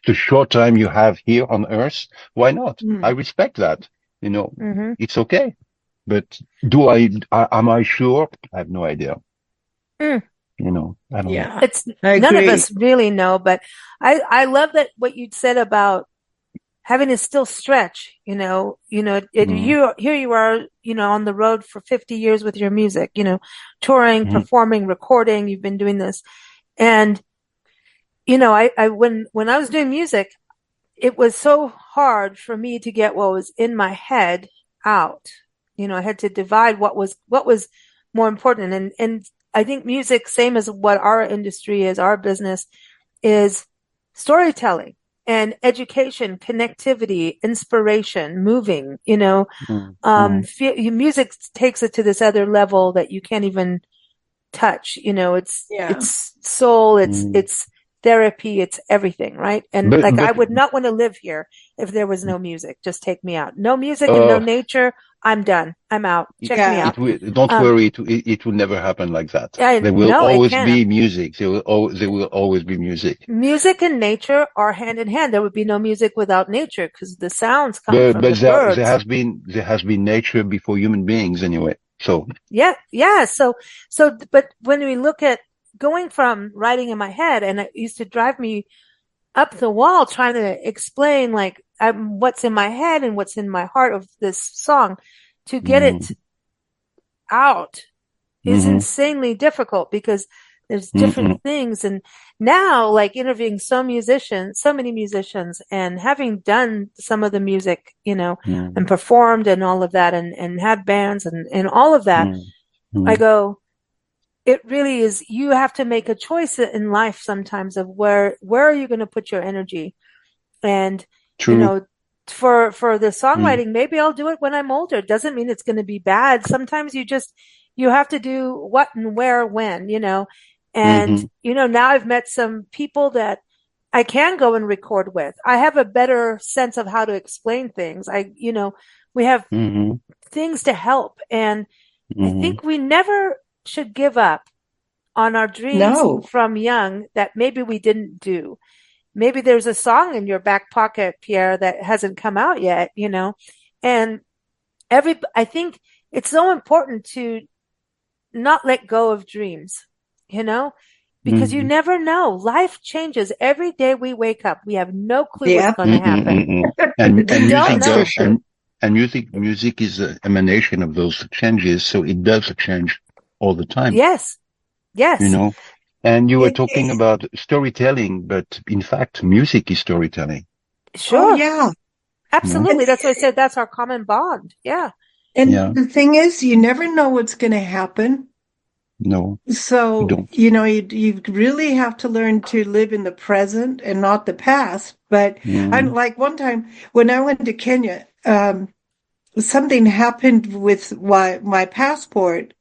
the short time you have here on earth, why not? I Mm. respect that, Hmm. it's okay. But am I sure? I have no idea. Mm. I don't know. Yeah, It's I none of agree. us really know, but I love that what you said about having to still stretch, Mm, here you are, on the road for 50 years with your music, touring, mm, performing, recording, you've been doing this. And, when I was doing music, it was so hard for me to get what was in my head out. I had to divide what was more important. And I think music, same as what our industry is, our business is storytelling and education, connectivity, inspiration, moving, mm, mm, music takes it to this other level that you can't even touch. Yeah. It's soul, mm. it's therapy, it's everything, right? And But like I but would not want to live here if there was no music. Just take me out. No music and no uh nature. I'm done. I'm out. Check me Yeah. out. It will, don't Um, worry, it will never happen like that. I There will no, it always can't. be music. There will always be music. Music and nature are hand in hand. There would be no music without nature because the sounds come But from the there birds. there has been nature before human beings anyway. So Yeah, yeah. But when we look at going from writing in my head, and it used to drive me up the wall trying to explain like what's in my head and what's in my heart of this song to get it mm, out is hmm insanely difficult because there's different mm, things. And now, like interviewing so many musicians, and having done some of the music, and mm, performed and all of that, and had bands and all of that, mm, I mm. go, it really is, you have to make a choice in life sometimes of where are you going to put your energy. And, you True. know, for the Mm, songwriting, maybe I'll do it when I'm older. It doesn't mean it's going to be bad. Sometimes you have to do what and where, when. And, hmm now I've met some people that I can go and record with. I have a better sense of how to explain things. We have hmm things to help. And I hmm think we never should give up on our dreams No. from young that maybe we didn't do. Maybe there's a song in your back pocket, Pierre, that hasn't come out yet. And I think it's so important to not let go of dreams, you know, because you hmm never know. Life changes every day we wake up. We have no clue what's Yeah. going to happen. Mm-mm-mm-mm. We And don't music That's for know. does, sure. and music is an emanation of those changes, so it does change all the time, Yes. you Yes. know. And you were It, talking it, about storytelling, but in fact, music is storytelling, oh, Sure. yeah. you know. And, Absolutely. That's why I said that's our common bond. Yeah. and Yeah, the thing is, you never know what's going to happen. no, you So, don't. you really have to learn to live in the present and not the past. But I'm Mm. like one time when I went to Kenya, something happened with my passport,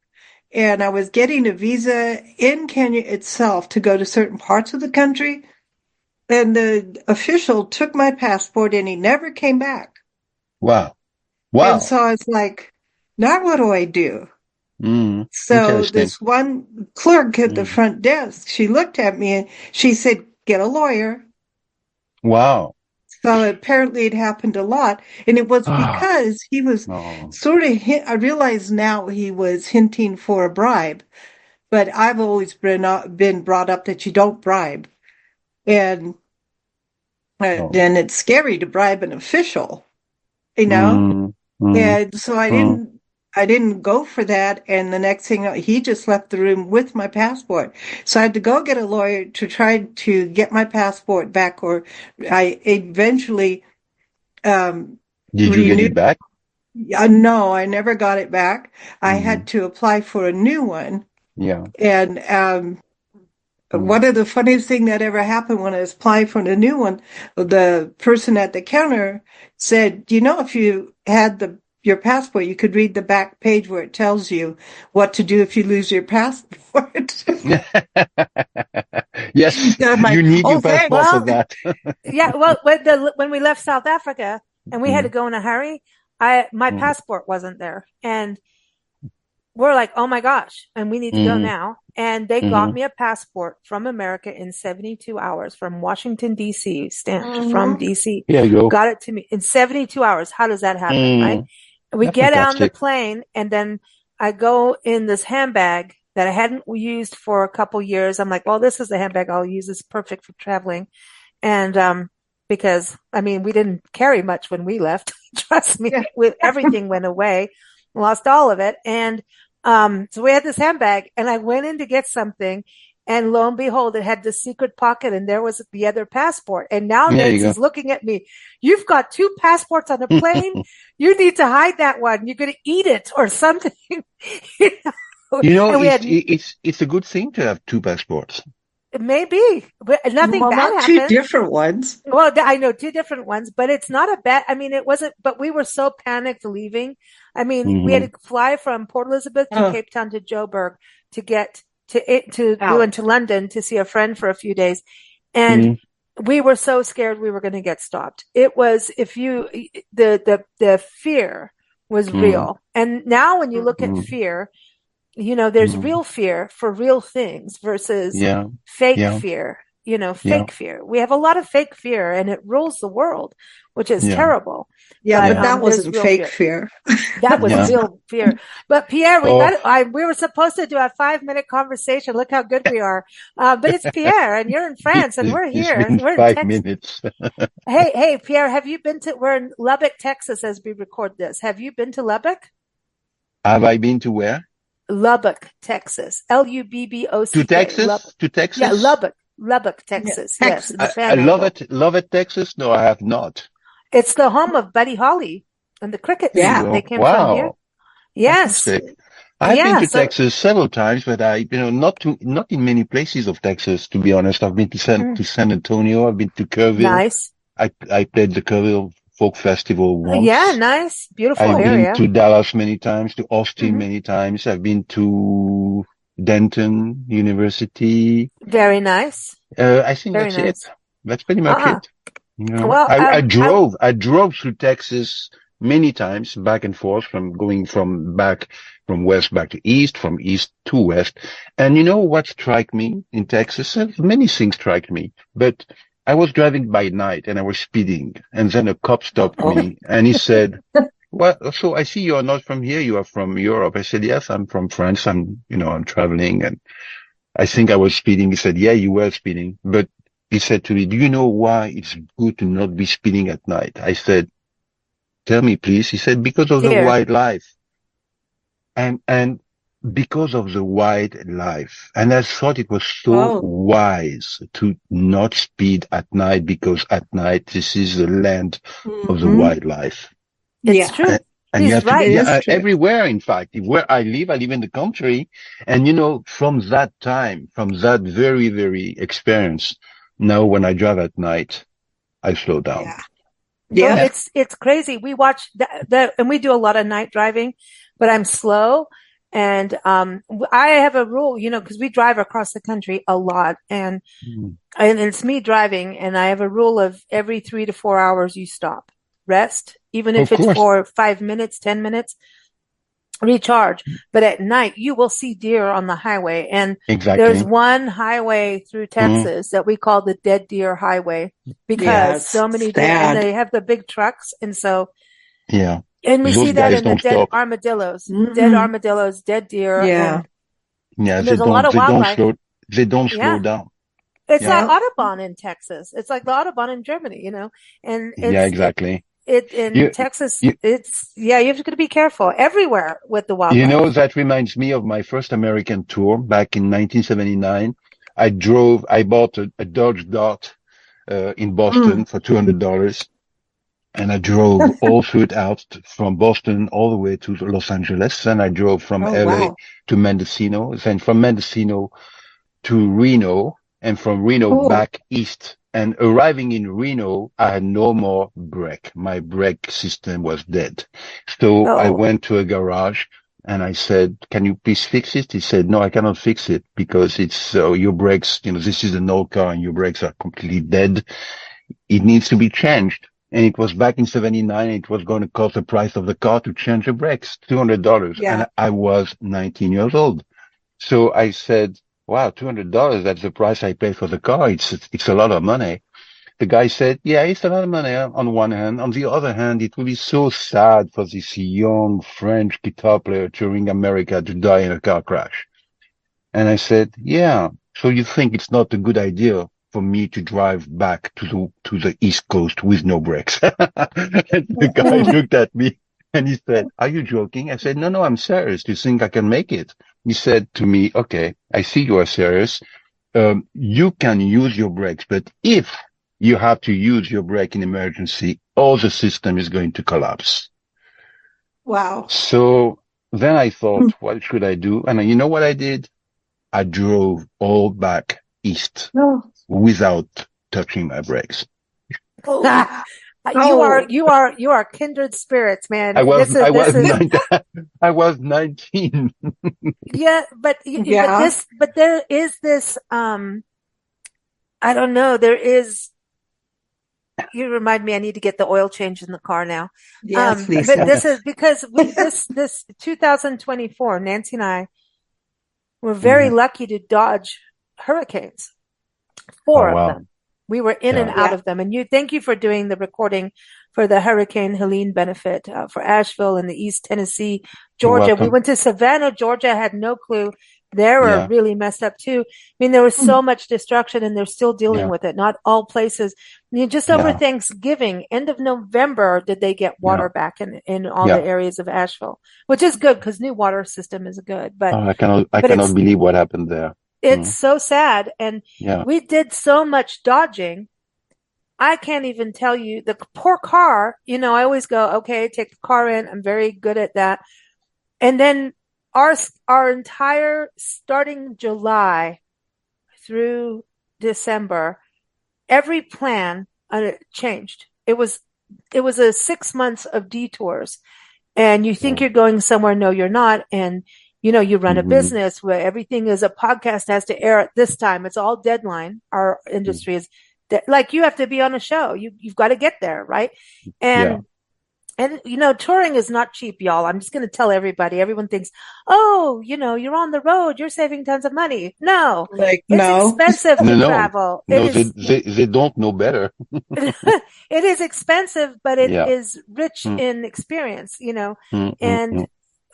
and I was getting a visa in Kenya itself to go to certain parts of the country. And the official took my passport and he never came back. Wow, And wow, so I was like, now what do I do? So interesting. this one clerk at the Mm. front desk, she looked at me and she said, get a lawyer. Wow. So apparently it happened a lot. And it was Ah, because he was no, sort of, I realize now he was hinting for a bribe, but I've always been brought up that you don't bribe. And no. then it's scary to bribe an official, you know? Mm, mm, And so mm. I didn't go for that. And the next thing, he just left the room with my passport. So I had to go get a lawyer to try to get my passport back, or I eventually, um, Did you get renewed. it back? No, I never got it back. I Mm, had to apply for a new one. yeah. And, Mm. one of the funniest thing that ever happened when I was applying for the new one, the person at the counter said, if you had your passport, you could read the back page where it tells you what to do if you lose your passport. Yes, I'm you like, need oh, your passport thanks. for Well, that. yeah. Well, when we left South Africa and we had to Mm, go in a hurry, my mm, passport wasn't there. And we're like, oh my gosh, and we need to go mm, now. And they got mm. me a passport from America in 72 hours from Washington, D.C., stamped from Mhm. D.C. Here you go. Got it to me in 72 hours. How does that happen, right? Mm, We that's get on the fantastic. plane, and then I go in this handbag that I hadn't used for a couple years. I'm like, well, this is the handbag I'll use. It's perfect for traveling. And because I mean, we didn't carry much when we left. Trust me, Yeah. with everything went away, lost all of it. And so we had this handbag, and I went in to get something, and lo and behold, it had this secret pocket, and there was the other passport. And now There you Nancy's looking at me. You've got two passports on a go. plane. You need to hide that one. You're going to eat it or something. You know? You know, And we had it's a good thing to have two passports. maybe, but nothing Well, bad not two happened. different ones. Well, I know two different ones, but it's not a bad. I mean, it wasn't. But we were so panicked leaving. I mean, we had Hmm to fly from Port Elizabeth to Oh, Cape Town to Joburg to get to we went to ouch. London to see a friend for a few days, and mm, we were so scared we were going to get stopped. It was if you the fear was Mm, real. And now when you look at mm, fear, there's mm. real fear for real things versus Yeah, fake yeah, fear, yeah, fake fear. We have a lot of fake fear and it rules the world, which is yeah, terrible. Yeah, But but yeah, that there's wasn't real fake fear. fear. That was yeah. real fear. But Pierre, Oh, we were supposed to do a 5-minute conversation. Look how good we are. But it's Pierre and you're in France and we're it's here. been We're in five Texas. minutes. Hey, Pierre, we're in Lubbock, Texas as we record this. Have you been to Lubbock? Have I been to where? Lubbock, Texas. To Lubbock. Texas? To Yeah, Texas? Lubbock, Yeah, Texas. Yes, in the Texas. I love Panhandle. it. Love it, Texas? No, I have not. It's the home of Buddy Holly and the There you Crickets. Yeah. They go. came from here. Wow. Yes. Fantastic. I've been Yeah. to So, Texas several times, but not in many places of Texas, to be honest. I've been mm, to San Antonio. I've been to Kerrville. nice. I played the Kerrville Folk Festival Yeah, once. nice. Beautiful I've Oh, been area. to Dallas many times, to Austin Hmm. many times. I've been to Denton University. Very nice. I think Very that's it. nice. That's pretty much Uh-uh. it. You know, Well, I drove through Texas many times back and forth going from west back to east, from east to west. And you know what struck me in Texas? Many things struck me, but I was driving by night and I was speeding, and then a cop stopped oh. me and he said, well, so I see you are not from here. You are from Europe. I said, yes, I'm from France. I'm traveling, and I think I was speeding. He said, yeah, you were speeding. But he said to me, do you know why it's good to not be speeding at night? I said, tell me, please. He said, because of the dear. wildlife. And because of the wildlife. And I thought it was so Oh. wise to not speed at night, because at night, this is the land of the Hmm. wildlife. It's Yeah, true. And you He's have to, it right. is yeah, true. everywhere, in fact. Where I live in the country. And, from that time, from that very, very experience, now when I drive at night, I slow down. Yeah. Well, Yeah. it's crazy. We watch and we do a lot of night driving, but I'm slow. And I have a rule, because we drive across the country a lot, and Mm. it's me driving, and I have a rule of every 3 to 4 hours you stop, rest, even if Of it's course. for 5 minutes, 10 minutes, recharge. But at night, you will see deer on the highway. And there's Exactly. one highway through Mm. Texas that we call the Dead Deer Highway Yeah, because it's so many deer, and sad. they have the big trucks. Yeah. And we see Those that guys in the don't dead stop. Hmm. armadillos, dead deer, Yeah. Yeah. and there's a lot of wildlife. They don't slow Yeah. down. It's Yeah. like Yeah. Autobahn in Texas. It's like the Autobahn in Germany, and Yeah, exactly. it in You, Texas, you, yeah, you have to be careful everywhere with the wildlife. that reminds me of my first American tour back in 1979. I bought a Dodge Dart, in Boston Mm. for $200. And I drove all through it out from Boston all the way to Los Angeles. Then I drove from Oh, LA wow. to Mendocino, then from Mendocino to Reno, and from Reno Oh, back east. And arriving in Reno, I had no more brake. My brake system was dead. So I Oh, went to a garage and I said, can you please fix it? He said, no, I cannot fix it because it's your brakes, this is an old car and your brakes are completely dead. It needs to be changed. And it was back in 79. It was going to cost the price of the car to change the brakes, $200. yeah. And I was 19 years old. So I said, wow, $200. That's the price I paid for the car. It's a lot of money. The guy said, yeah, it's a lot of money on one hand. On the other hand, it would be so sad for this young French guitar player touring America to die in a car crash. And I said, yeah, so you think it's not a good idea for me to drive back to the East Coast with no brakes? And the guy Mm. looked at me and he said, are you joking? I said, no, I'm serious. Do you think I can make it? He said to me, okay, I see you are serious. You can use your brakes, but if you have to use your brake in emergency, all the system is going to collapse. Wow. So then I Mm. thought, what should I do? And you know what I did? I drove all back east No. without touching my brakes. oh, you are Oh, you are kindred spirits, man. I was, This is I this was, is I was 19. yeah, yeah. but there is this I don't know, there is You remind me I need to get the oil change in the car now. Yes, But Lisa. this is because this 2024, Nancy and I were very Mhm. lucky to dodge hurricanes, Oh, 4 of wow. them. We were in and Yeah. out Yeah. of them. And thank you for doing the recording for the Hurricane Helene benefit for Asheville and the East Tennessee, You're Georgia. We welcome. went to Savannah, Georgia. I had no clue. They were Yeah. really messed up too. I mean, there was so Mm. much destruction and they're still dealing Yeah. with it. Not all places. I mean, just over Yeah. Thanksgiving, end of November, did they get Yeah. water back in all the Yeah. areas of Asheville, which is good because new water system is good. But, Oh, I but cannot believe what happened there. it's Mm. so sad. And Yeah. we did so much dodging. I can't even tell you the poor car. I always go, okay, take the car in. I'm very good at that. And then our entire starting July through December, every plan changed. It was a 6 months of detours, and you think Oh. you're going somewhere. No, you're not. And you run a Mhm. business where everything is a podcast has to air at this time. It's all deadline. Our Mm. industry is like you have to be on a show. You've got to get there, right? Yeah. And touring is not cheap, y'all. I'm just going to tell everybody. Everyone thinks, oh, you're on the road, you're saving tons of money. No, Like, it's no. expensive to No, no, travel. It no. They, is, they, they don't know better. it is expensive, but it Yeah. is rich Mm, in experience, mm, mm, and,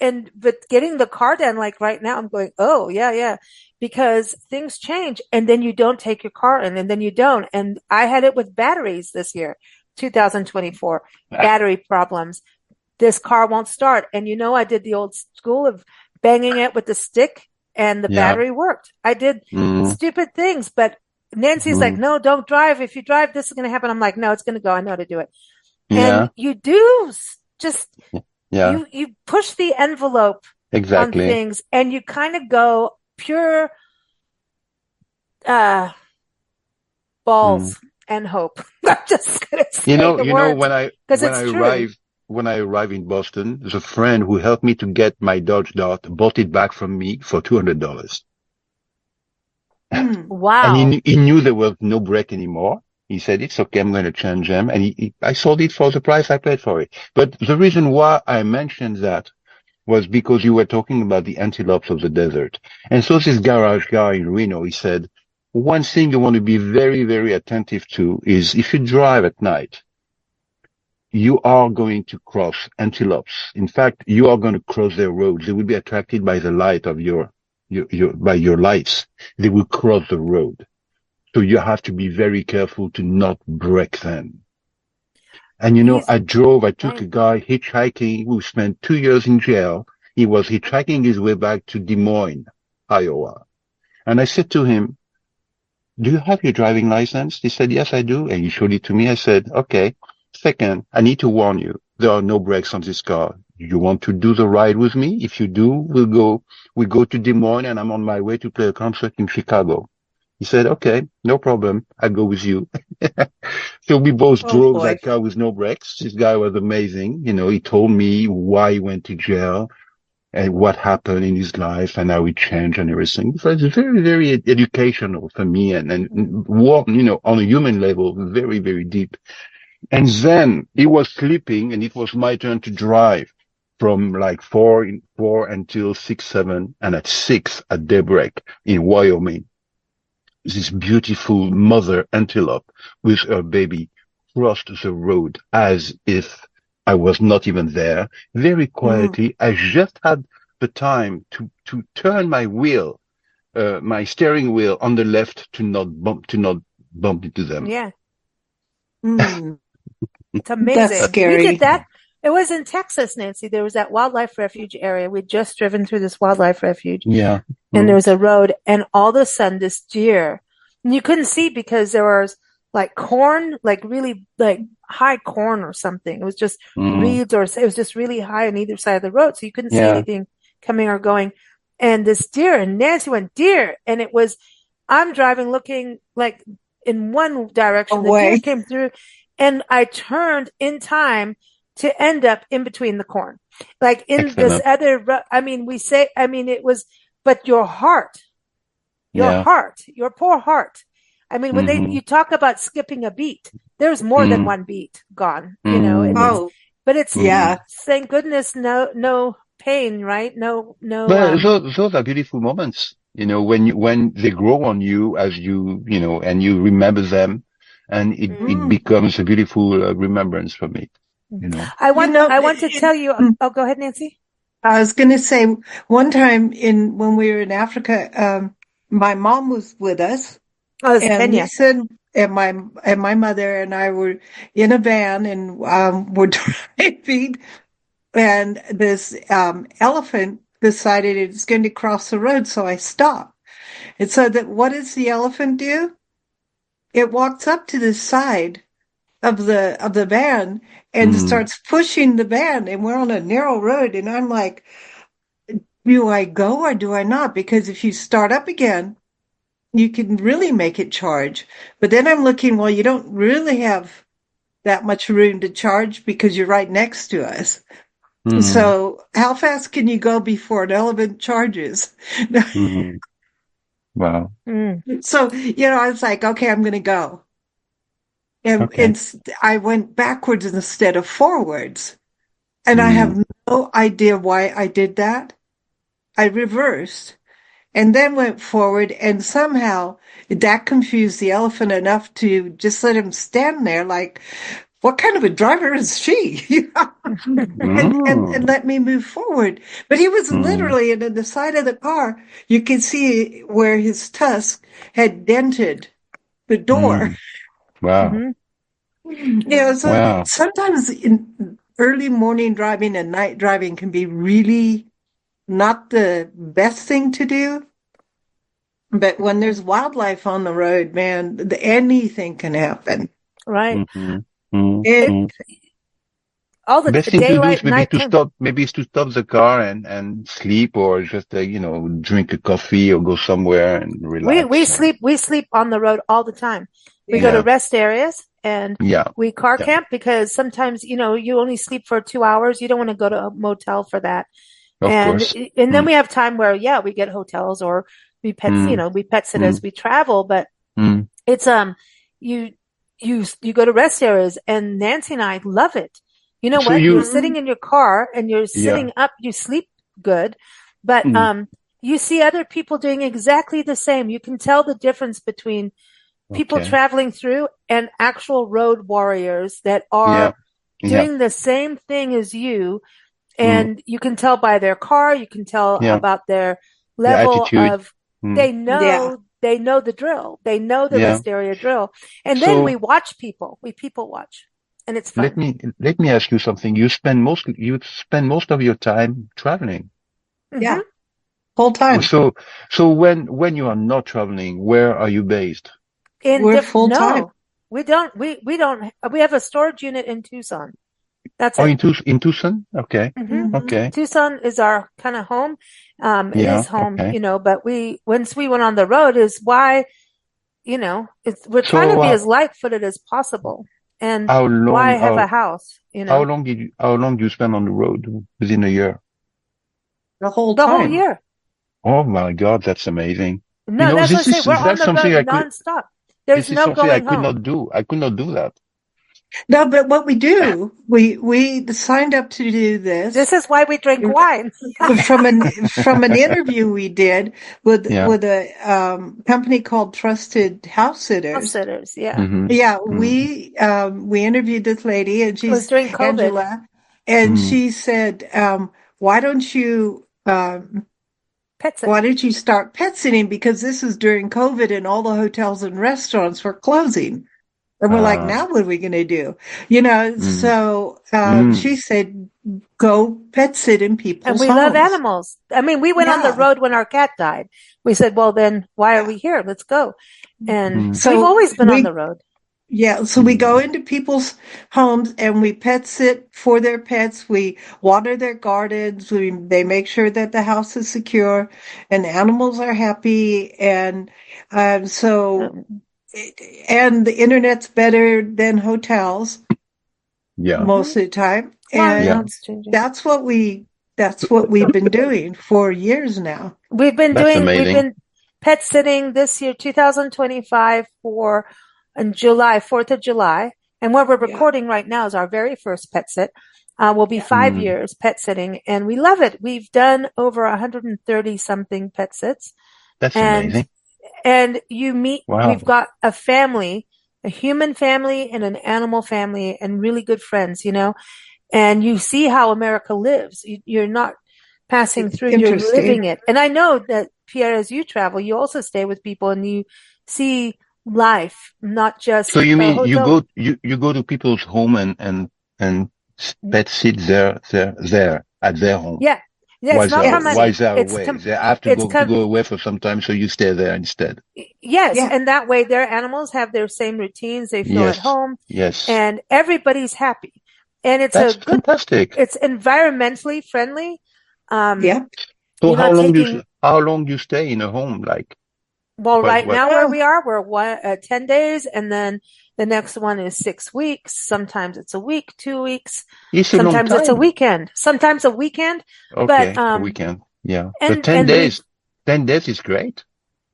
mm. but getting the car down, like right now, I'm going, oh, yeah, yeah, because things change and then you don't take your car in and then you don't. And I had it with batteries this year, 2024, battery problems. This car won't start. And I did the old school of banging it with the stick and the Yeah. battery worked. I did Mm, stupid things, but Nancy's like, mm. no, don't drive. If you drive, this is going to happen. I'm like, no, it's going to go. I know how to do it. And Yeah. you do just, Yeah. you push the envelope on Exactly. things and you kind of go pure, uh, Mm. balls and hope. I'm just going to say the You know, words because when it's true. I arrived in Boston, there's a friend who helped me to get my Dodge Dart, bought it back from me for $200. Mm. And Wow. he knew there was no brake anymore. He said, it's okay, I'm going to change them. And I sold it for the price I paid for it. But the reason why I mentioned that was because you were talking about the antelopes of the desert. And so this garage guy in Reno, he said, one thing you want to be very, very attentive to is if you drive at night, you are going to cross antelopes. In fact, you are going to cross their roads. They will be attracted by the light of by your lights. They will cross the road. So you have to be very careful to not break them. And These, I took right. a guy hitchhiking who spent 2 years in jail. He was hitchhiking his way back to Des Moines, Iowa. And I said to him, do you have your driving license? He said, yes, I do. And he showed it to me. I said, okay. Second, I need to warn you, there are no brakes on this car. You want to do the ride with me? If you do, we go to Des Moines and I'm on my way to play a concert in Chicago. He said, okay, no problem. I'll go with you. So we both Oh drove boy. that car with no brakes. This guy was amazing. He told me why he went to jail and what happened in his life and how he changed and everything. So it's very, very educational for me and warm, on a human level, very, very deep. And then he was sleeping and it was my turn to drive from like four until 6, 7, and at 6 at daybreak in Wyoming. This beautiful mother antelope with her baby crossed the road as if I was not even there. Very Mm. quietly, I just had the time to turn my steering wheel on the left to not bump into them. Yeah. Mm. It's That's amazing. We did scary. that. It was in Texas, Nancy. There was that wildlife refuge area. We'd just driven through this wildlife refuge Yeah. and there Mm, was a road and all of a sudden this deer, and you couldn't see because there was like corn, like really like high corn or something. It was just mm, reeds or it was just really high on either side of the road. So you couldn't see yeah. anything coming or going. And this deer and Nancy went deer. And I'm driving looking like in one direction. The deer Away. came through and I turned in time to end up in between the corn. Like in this Excellent. other, it was, but your Yeah. heart, your poor heart. I mean, when Mm-hmm. you talk about skipping a beat, there's more than one beat gone, Mm-hmm. Oh, but it's, Mm-hmm. yeah. thank goodness, no pain, right? No, But those are beautiful moments, when they grow on you as and you remember them, and it Mm. becomes a beautiful remembrance for me, mm. you know. You know, I want to tell you, oh, go ahead, Nancy. I was going to say one time when we were in Africa, my mom was with us, Oh, it's and Kenya. Lisa and my mother and I were in a van, and we're driving, and this elephant decided it was going to cross the road, so I stopped. And so that what does the elephant do? It walks up to the side of the van and Mm, starts pushing the van, and we're on a narrow road, and I'm like, do I go or do I not? Because if you start up again, you can really make it charge. But then I'm looking, well, you don't really have that much room to charge because you're right next to us. mm, So how fast can you go before an elephant charges? mm. Wow. Mm, So, I was like, okay, I'm going to go. Okay. And I went backwards instead of forwards. And I Mm, have no idea why I did that. I reversed and then went forward, and somehow that confused the elephant enough to just let him stand there like, what kind of a driver is she? And mm, let me move forward. But he was mm, literally in the side of the car. You could see where his tusk had dented the door. mm. Wow. mhm. So Wow. sometimes in early morning driving and night driving can be really not the best thing to do. But when there's wildlife on the road, man, anything can happen. Right. Mm-hmm. Mm, It, It mm. all the Best thing to do daylight, is maybe to nighttime. stop, the car and sleep, or just, drink a coffee or go somewhere and We relax. And sleep on the road all the time. We go to yeah. yeah, rest areas and yeah, we car yeah, camp because sometimes, you only sleep for 2 hours. You don't want to go to a motel for that. of And course. and then Mm, we have time where, yeah, we get hotels or mm, we pet sit mm, as we travel, but mm. it's you you go to rest areas and Nancy and I love it. You know So what? You're you, sitting Mm, in your car and you're yeah, sitting up, you sleep good, but mm, you see other people doing exactly the same. You can tell the difference between people okay, traveling through and actual road warriors that yeah, are yeah, doing the same thing as you. mm, And you can tell by their car, you can tell yeah, about their the level attitude. of, Mm, yeah. they know the drill. They know the yeah. rest area drill. And then we So watch people, we people watch and it's let fun. me let me ask you something. You spend most of your time traveling. Yeah. Hmm. Whole time. So when you are not traveling, where are you based? In We're different, full time. no, we don't, we have a storage unit in Tucson. That's Oh, it. in Tucson? Okay, Hmm. Hmm. okay, Tucson is our kind of home. It yeah, is home, okay. but once we went on the road is why, we're trying to So be as light-footed as possible. And how why long have a how house? how long do you spend on the road within a year? The whole The whole time. year. Oh my God, that's amazing. No, that's what I This say. is We're on that's the something road I could nonstop. There's this is no something I going could home. not do. I could not do that. No, but what we do, we signed up to do This this is why we drink wine. from an interview we did with Yeah. with a company called Trusted House House Sitters. sitters, yeah. Mm-hmm. Yeah, Mm, we interviewed this lady, and It was she's during COVID. Angela, and mm, she said, "Why don't you Pet why sitting. don't you start pet sitting? Because this is during COVID, and all the hotels and restaurants were closing." And we're like, uh, "Now what are we going to do?" mm, So mm, she said, "Go pet sit in And people's we love homes." animals. I mean, we went on the Yeah. road when our cat died. We said, well, then why are Yeah. we here? Let's go. And mm, we've So always been on the we road. So we go mm. into people's homes and we pet sit for their pets. We water their gardens. They make sure that the house is secure and animals are happy. And so, Um, and the internet's better than hotels Yeah. mhm. most of the time. Well, Yeah. And it's changing. that's that's what we've been doing for years now. We've been That's doing, we've amazing. been, pet sitting this year, 2025, for in July, 4th of July. And what we're recording right now is our very first pet sit. Will be 5 years pet sitting, and we love it. We've done over 130 something pet sits. That's and amazing. and you meet, we've Wow. got a family, a human family and an animal family, and really good friends, and you see how America lives. You're not passing It's through, you're interesting. living it. And I know that, Pierre, as you travel, you also stay with people and you see life, not just So you a mean hotel. you go to people's home and pet sit there at their home Yeah. Yeah, it's while not they're while permanent. they're away. They have It's to go away for some time, so you stay there instead. yes, Yeah. and that way their animals have their same routines, they feel at Yes. home, Yes. and everybody's happy. And it's That's fantastic. it's environmentally friendly. Um, Yeah. So you're not taking, how long you stay in a home? Like well, right what? now where Well, we are, we're 10 days, and then the next one is 6 weeks. Sometimes it's a week, 2 weeks. It's a long Sometimes it's a time. weekend. Sometimes a weekend. But, Okay, a weekend. Yeah. But and we 10 days is great.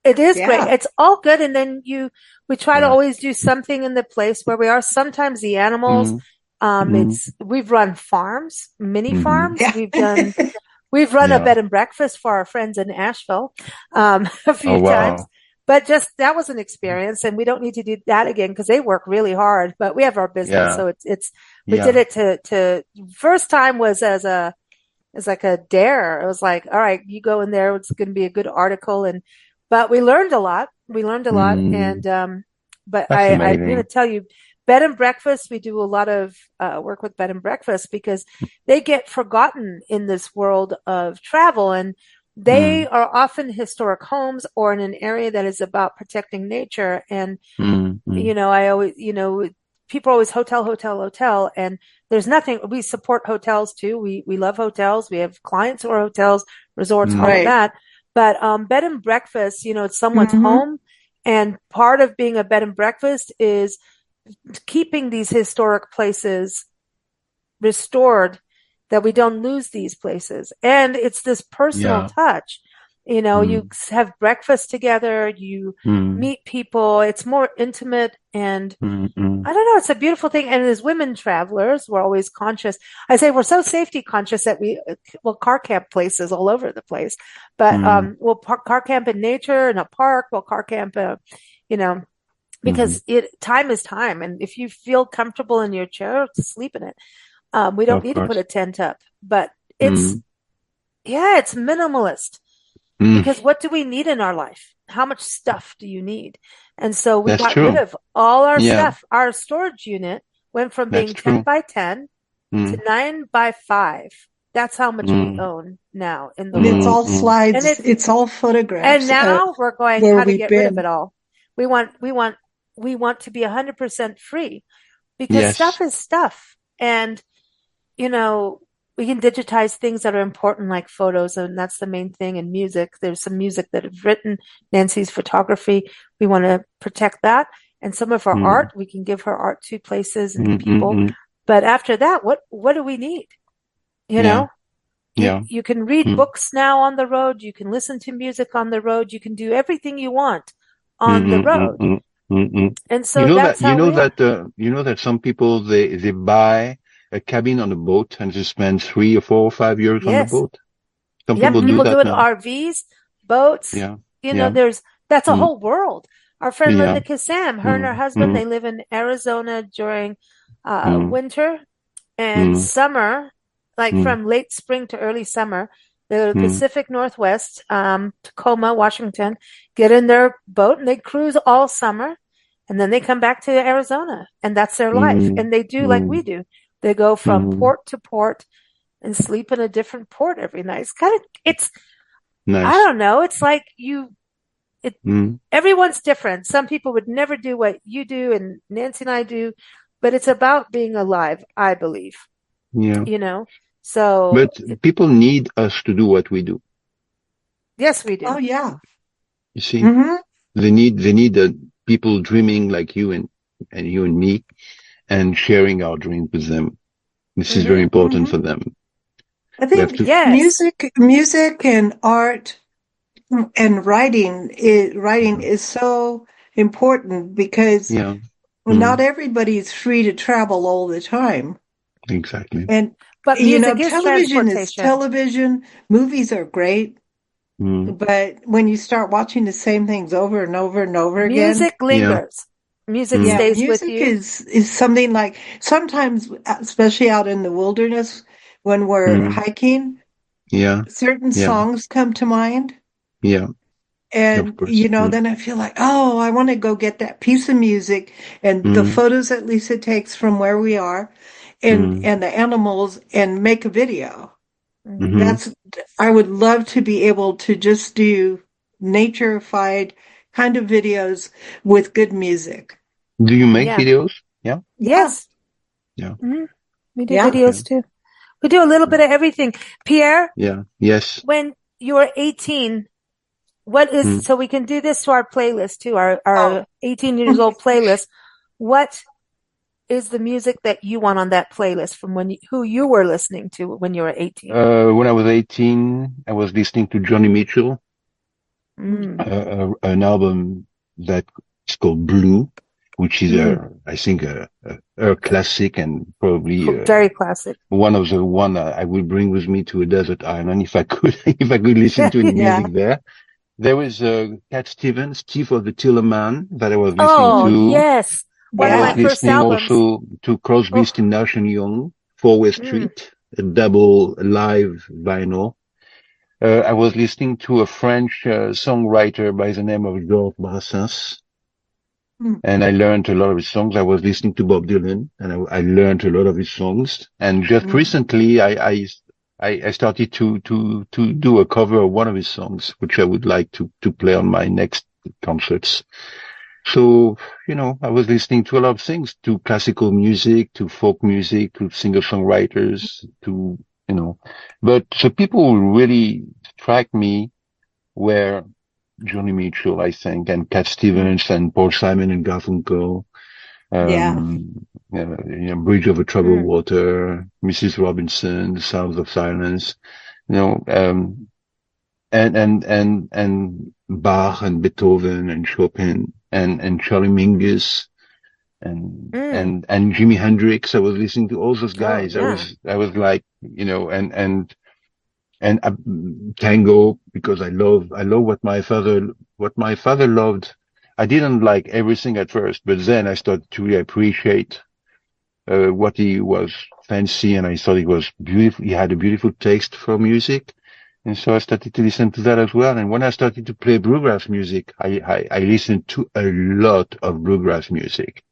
it is great. yeah. It's all good. And then we try to Yeah. always do something in the place where we are. Sometimes the animals, Mm, mm, we've run farms, mini mm-hmm. farms. Yeah. We've run a Yeah. bed and breakfast for our friends in Asheville, a Oh, few times. wow. But just that was an experience, and we don't need to do that again because they work really hard. But we have our business, Yeah. so we did Yeah. it to first time was as like a dare. It was like, all right, you go in there, it's going to be a good article, but we learned a lot. We learned a lot, Mm, and but that's I'm going to amazing. tell you, bed and breakfast. We do a lot of work with bed and breakfast because they get forgotten in this world of travel, and they Mm, are often historic homes or in an area that is about protecting nature. And mm, mm, I always, people always hotel, hotel, hotel, and there's nothing. We support hotels too. We love hotels. We have clients who are hotels, resorts, all of mm, Right. that. But bed and breakfast, it's someone's Mm-hmm. home, and part of being a bed and breakfast is keeping these historic places restored, that we don't lose these places. And it's this personal yeah. touch. You Mm, have breakfast together, you mm, meet people, it's more intimate, and mm, mm, I don't know, it's a beautiful thing. And as women travelers, we're always conscious. I say we're so safety conscious that we'll car camp places all over the place, but mm, we'll car camp in nature in a park, we'll car camp, you know, mhm. because time is time. And if you feel comfortable in your chair, sleep in it. We don't Of need to put course. a tent up, but Mm, it's minimalist, mm, because what do we need in our life? How much stuff do you need? And so we that's got rid true. of all our Yeah, stuff. Our storage unit went from that's being 10 true. by 10 to Mm, 9 by 5. That's how much we mm, own now in the It's world. all mm, mm. And slides. It's all photographs of now we're going where how to we've get rid of it been. all. We want to be 100% free, because Yes. stuff is stuff. And you know, we can digitize things that are important, like photos, and that's the main thing. And music, there's some music that I've written, Nancy's photography. We want to protect that. And some of her Mm, art, we can give her art to places and to mm, mm, people. mm. But after that, what do we need? You Yeah, know, yeah. you can read Mm, books now on the road. You can listen to music on the road. You can do everything you want on the mm, mm, road. mm, mm, mm. And so that's how we are. You know that some people they buy a cabin on a boat and just spend 3 or 4 or 5 years on the Yes. boat. Some Yep, people do people do that it now. RVs, boats. Yeah, yeah, That's a mm, whole world. Our friend yeah, Linda Kassam, her and her mm, husband, mm, they live in Arizona during mm, winter and mm, summer, like mm, from late spring to early summer. They go to the mm, Pacific Northwest, Tacoma, Washington, get in their boat and they cruise all summer. And then they come back to Arizona, and that's their life. mm, And they do like we mm, do. They go from mm. port to port and sleep in a different port every night. I Nice. don't know. It's like Mm, everyone's different. Some people would never do what you do and Nancy and I do, but it's about being alive, I believe, yeah. you know? So, But people need us to do what we do. yes, we Oh do. yeah. You see, Mm-hmm. they need people dreaming like you and you and me and sharing our dreams with them. This is very Hmm. important Mm-hmm. for them. I We have think to, Yes. music and art And writing is so important because Yeah. not everybody is free to travel all the time. Exactly. And But music is television is transportation. television. Movies are great, Mm. but when you start watching the same things over and over and over again, Music Yeah. lingers. Music yeah, Mm. stays with music you. is something like sometimes, especially out in the wilderness when we're Mm. hiking, Yeah. certain Yeah. songs come to mind. Yeah. Of And, course. Mm. then I feel like, oh, I want to go get that piece of music and the Mm. photos that Lisa takes from where we are Mm. and the animals and make a video. Mm-hmm. Mm-hmm. That's, I would love to be able to just do natureified kind of videos with good music. Do you make Yeah. videos? Yeah. Yeah. Yes. Yeah. Hmm. We do Yeah. Okay. videos too. We do a little bit of everything. Pierre, Yeah. Yes. when you were 18, what is, Mm. so we can do this to our playlist too, Oh, our 18 years old playlist. What is the music that you want on that playlist from who you were listening to when you were 18? When I was 18, I was listening to Johnny Mitchell, Mm. an album that is called Blue, which is Mm. I think a classic and probably Very classic. one of the one I would bring with me to a desert island if I could if I could listen to any yeah. music there. There was Cat Stevens, Chief of the Tillerman that I was listening Oh, to. yes. One I of Yeah. my was first listening albums. also to Crosby, Oh, Stills, Nash and Young, Four-Way mm. Street, a double live vinyl. I was listening to a French songwriter by the name of Georges Brassens, Mm. and I learned a lot of his songs. I was listening to Bob Dylan, and I learned a lot of his songs. And just Mm. recently, I started to do a cover of one of his songs, which I would like to play on my next concerts. So, I was listening to a lot of things, to classical music, to folk music, to singer-songwriters, but the people who really struck me were Johnny Mitchell, I think, and Cat Mm. Stevens and Paul Simon and Garfunkel, Yeah. Bridge Over Troubled Mm. Water, Mrs. Robinson, The Sounds of Silence, you know, um, and Bach and Beethoven and Chopin and Charlie Mingus Mm. and Jimi Hendrix. I was listening to all those Oh, guys. yeah. I was like, and tango because I love what my father loved. I didn't like everything at first, but then I started to really appreciate what he was fancy, and I thought he was beautiful. He had a beautiful taste for music, and so I started to listen to that as well. And when I started to play bluegrass music, I listened to a lot of bluegrass music,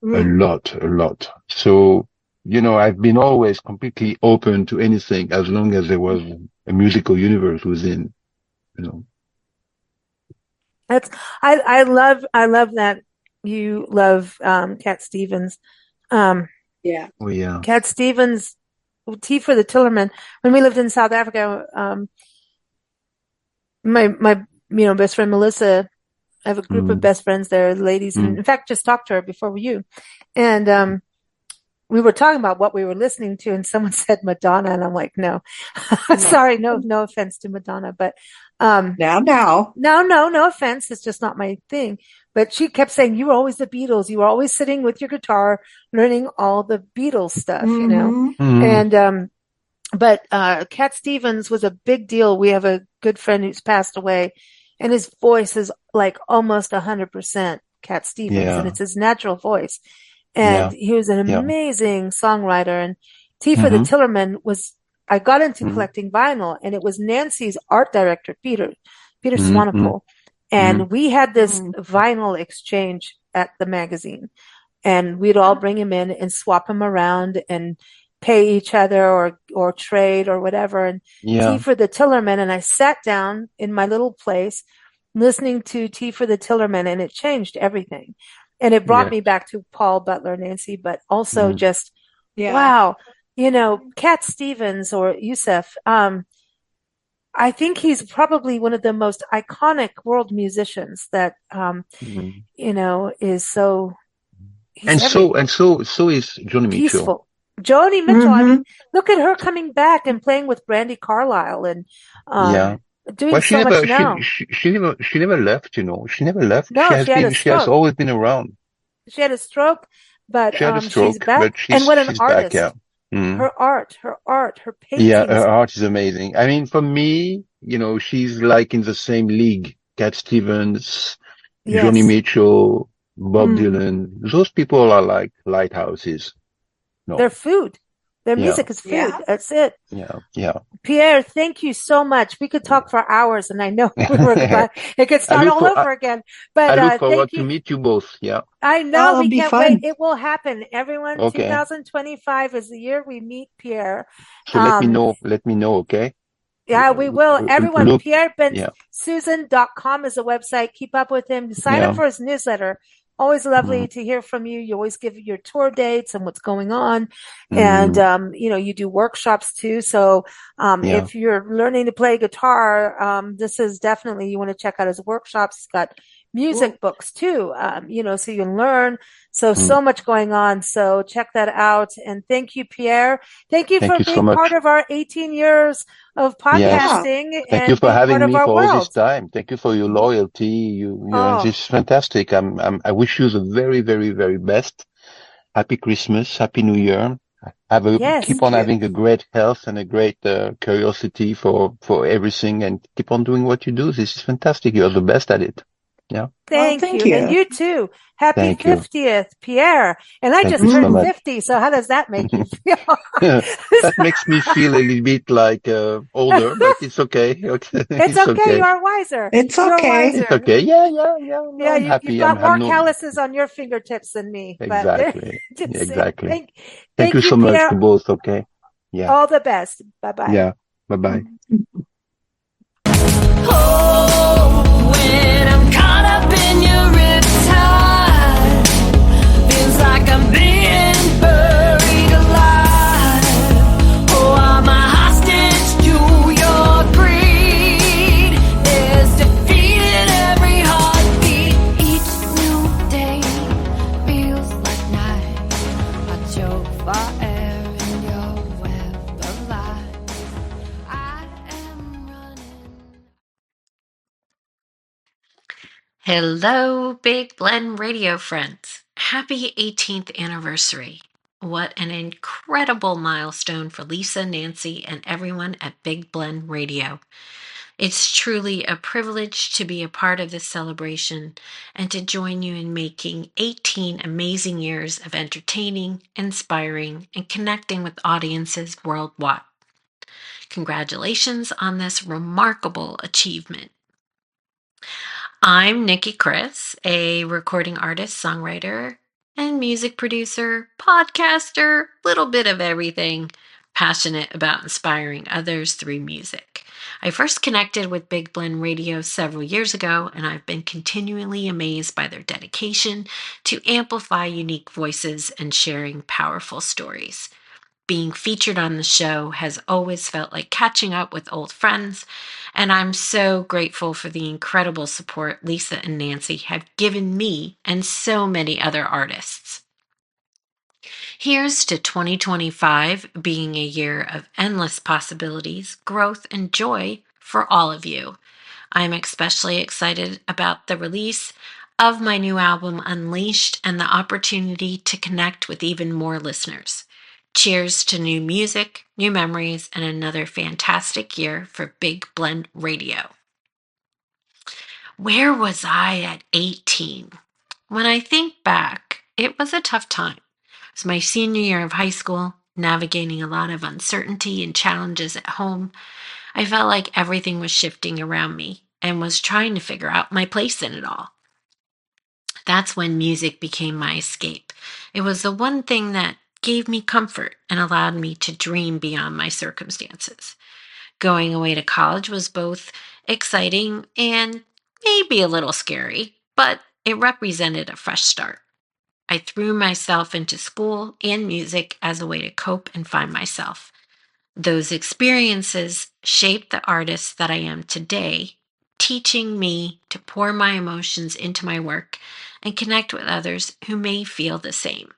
Mm. a lot. So, I've been always completely open to anything as long as there was a musical universe within, you know. That's, I love that you love, Cat Stevens. Um, Yeah. Oh yeah. Cat Stevens, Tea for the Tillerman. When we lived in South Africa, my best friend Melissa, I have a group of Mm, best friends there, ladies, and mm, in fact, just talked to her before you. And we were talking about what we were listening to, and someone said Madonna, and I'm like, no, No. sorry, no offense to Madonna, but um, Now. no offense. It's just not my thing. But she kept saying, you were always the Beatles. You were always sitting with your guitar, learning all the Beatles stuff, Mm-hmm. mm, And but Cat Stevens was a big deal. We have a good friend who's passed away, and his voice is like almost 100% Cat Stevens, and yeah, it's his natural voice. And yeah, he was an yeah. amazing songwriter. And Tea for the Mm-hmm, Tillerman I got into mm, collecting vinyl, and it was Nancy's art director, Peter mm, mm, Swanepoel. mm, And we had this Mm. vinyl exchange at the magazine, and we'd all bring him in and swap him around and pay each other or trade or whatever. And Tea yeah, for the Tillerman, and I sat down in my little place listening to Tea for the Tillerman, and it changed everything. And it brought yeah, me back to Paul Butler, Nancy, but also mm, just, Yeah. wow, Cat Stevens or Yusef, I think he's probably one of the most iconic world musicians that, mm. is so, he's And so, everything. and so, so is Johnny Mitchell. Peaceful. Joni Mitchell, I Mm-hmm. mean, look at her coming back and playing with Brandy Carlisle and Yeah, doing Well, so much now. she never left, She never left. No, she had a She has stroke. always been around. She had a stroke, but She had a she's stroke, back. but And what an she's back, yeah. artist! Mm. Her Yeah, paintings. her art is amazing. I mean, for me, she's like in the same league. Cat Stevens, Joni Yes, Mitchell, Bob mm, Dylan. Those people are like lighthouses. their No. food. Their Yeah, music is Yeah. food. That's it. yeah, yeah. Pierre, thank you so much. We could talk for hours, and I know I it could start look all for over again. I But look thank forward to you. meet you both. Yeah. I know Oh, it'll we be can't wait. fun. It will happen. Everyone, Okay. 2025 is the year we meet Pierre. So let me Um, know. Let me know. Okay. Yeah, we will. Everyone, Look. Yeah. pierrebensusan.com is a website. Keep up with him. Sign up Yeah. for his newsletter. Always Mm, lovely to hear from you. You always give your tour dates and what's going on. And, mm, you do workshops too. So, yeah. if you're learning to play guitar, this is definitely, you want to check out his workshops. He's got Well, music books too, so you can learn. So, Mm. so much going on. So check that out. And thank you, Pierre. Thank you Thank for you so being part much. of our 18 years of Yes. yeah. podcasting Thank you and for being part having of me our for all this world. time. Thank you for your loyalty. This Oh, is fantastic. I wish you the very, very, very best. Happy Christmas. Happy New Year. yes. Keep Thank on you. having a great health and a great curiosity for everything, and keep on doing what you do. This is fantastic. You're the best at it. Yeah. Oh, Thank thank you. And you. you too. Happy Thank you. 50th, Pierre. And I Thank just you so turned Mm. much. 50. So how does that make you feel? That makes me feel a little bit like older, but it's okay. Okay. It's It's okay. okay. You're wiser. It's You're okay. It's wiser. okay. Yeah, yeah, yeah. No, Yeah, I'm you've happy. got more I'm no calluses on your fingertips than me, but there, exactly. just Exactly. Thank you thank you, so much Pierre. to both. Okay. Yeah. All the best. Bye bye. Yeah. Bye bye. Oh, when I'm caught up in your riptide, feels like I'm being buried alive. Oh, I'm a hostage to your greed. There's defeat in every heartbeat. Each new day feels like night. I choke fire in your web of lies. I am running. Hello, Big Blend Radio friends. Happy 18th anniversary. What an incredible milestone for Lisa, Nancy, and everyone at Big Blend Radio. It's truly a privilege to be a part of this celebration and to join you in making 18 amazing years of entertaining, inspiring, and connecting with audiences worldwide. Congratulations on this remarkable achievement. I'm Nikki Chris, a recording artist, songwriter, and music producer, podcaster, little bit of everything, passionate about inspiring others through music. I first connected with Big Blend Radio several years ago, and I've been continually amazed by their dedication to amplify unique voices and sharing powerful stories. Being featured on the show has always felt like catching up with old friends, and I'm so grateful for the incredible support Lisa and Nancy have given me and so many other artists. Here's to 2025 being a year of endless possibilities, growth, and joy for all of you. I'm especially excited about the release of my new album, Unleashed, and the opportunity to connect with even more listeners. Cheers to new music, new memories, and another fantastic year for Big Blend Radio. Where was I at 18? When I think back, it was a tough time. It was my senior year of high school, navigating a lot of uncertainty and challenges at home. I felt like everything was shifting around me and was trying to figure out my place in it all. That's when music became my escape. It was the one thing that gave me comfort and allowed me to dream beyond my circumstances. Going away to college was both exciting and maybe a little scary, but it represented a fresh start. I threw myself into school and music as a way to cope and find myself. Those experiences shaped the artist that I am today, teaching me to pour my emotions into my work and connect with others who may feel the same.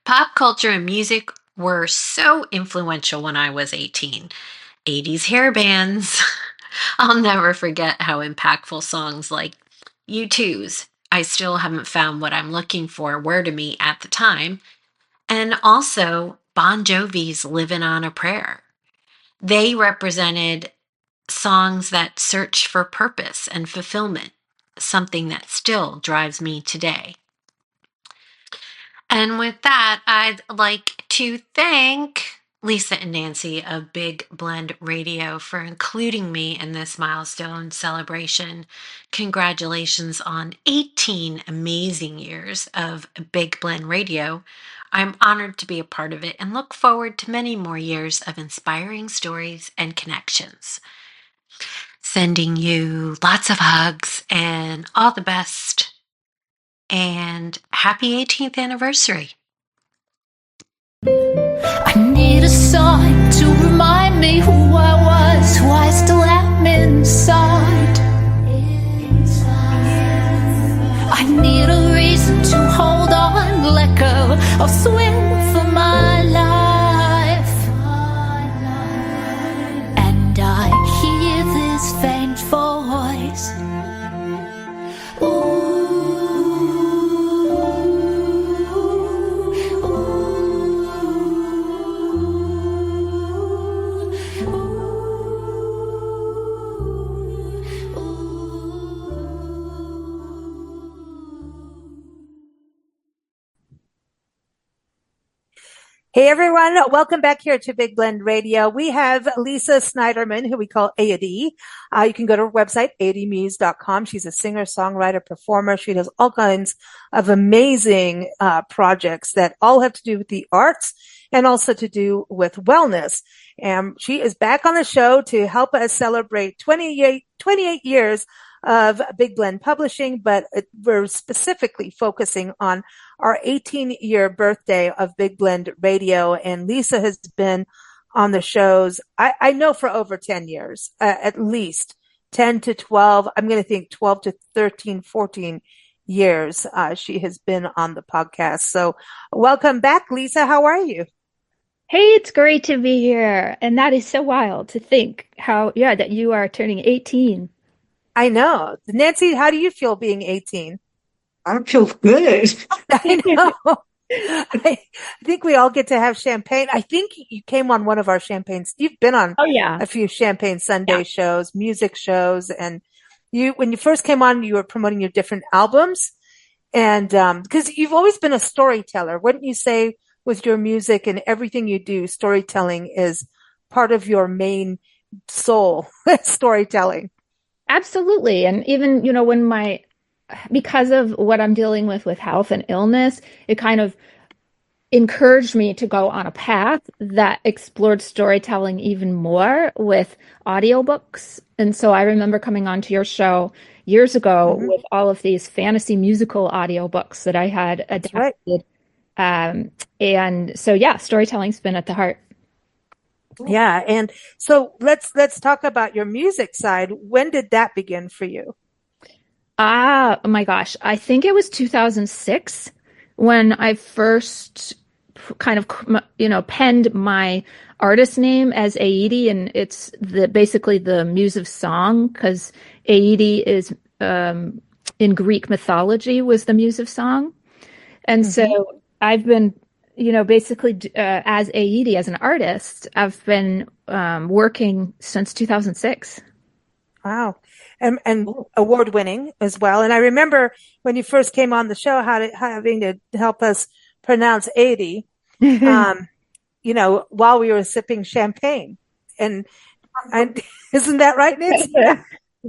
Pop culture and music were so influential when I was 18. 80s hair bands. I'll never forget how impactful songs like U2's I Still Haven't Found What I'm Looking For were to me at the time, and also Bon Jovi's Livin' on a Prayer. They represented songs that search for purpose and fulfillment, something that still drives me today. And with that, I'd like to thank Lisa and Nancy of Big Blend Radio for including me in this milestone celebration. Congratulations on 18 amazing years of Big Blend Radio. I'm honored to be a part of it and look forward to many more years of inspiring stories and connections. Sending you lots of hugs and all the best. And happy 18th anniversary. I need a sign to remind me who I was, who I still am inside. I need a reason to hold on, let go, or swim for my life. And I hear this faint voice. Hey everyone, welcome back here to Big Blend Radio. We have Lisa Snyderman, who we call A.D. You can go to her website, admuse.com. She's a singer, songwriter, performer. She does all kinds of amazing projects that all have to do with the arts and also to do with wellness. And she is back on the show to help us celebrate 28 years of Big Blend Publishing, but we're specifically focusing on our 18-year birthday of Big Blend Radio. And Lisa has been on the shows, I know, for over 10 years, at least 10 to 12. I'm going to think 12 to 13, 14 years. She has been on the podcast. So welcome back, Lisa. How are you? Hey, it's great to be here. And that is so wild to think that you are turning 18. I know. Nancy, how do you feel being 18? I feel good. I know. I think we all get to have champagne. I think you came on one of our champagnes. You've been on a few Champagne Sunday shows, music shows. And when you first came on, you were promoting your different albums. And because you've always been a storyteller, wouldn't you say with your music and everything you do, storytelling is part of your main soul, storytelling? Absolutely. And even, because of what I'm dealing with health and illness, it kind of encouraged me to go on a path that explored storytelling even more with audiobooks. And so I remember coming onto your show years ago with all of these fantasy musical audiobooks that I had adapted. Right. And so, storytelling's been at the heart. Yeah. And so let's talk about your music side. When did that begin for you? Oh my gosh. I think it was 2006 when I first kind of, penned my artist name as Aidi, and it's basically the muse of song, because Aidi is, in Greek mythology, was the muse of song. And so I've been, basically as Aidi, as an artist, I've been working since 2006. Wow. And award winning as well. And I remember when you first came on the show, having to help us pronounce Aidi, while we were sipping champagne. And isn't that right, Nancy?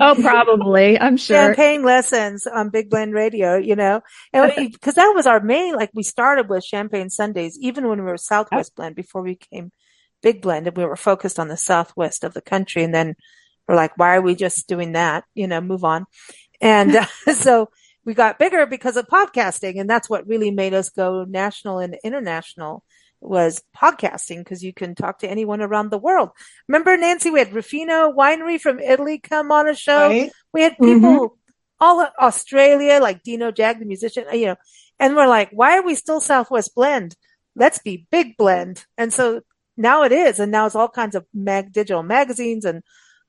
Oh, probably. I'm sure. Champagne lessons on Big Blend Radio, and because that was our main, we started with Champagne Sundays, even when we were Southwest Blend before we became Big Blend, and we were focused on the Southwest of the country. And then we're like, why are we just doing that? Move on. And so we got bigger because of podcasting. And that's what really made us go national and international, was podcasting, because you can talk to anyone around the world. Remember, Nancy, we had Rufino Winery from Italy come on a show. Right. We had people all Australia, like Dino Jag, the musician, and we're like, why are we still Southwest Blend? Let's be Big Blend. And so Now it is. And now it's all kinds of digital magazines. And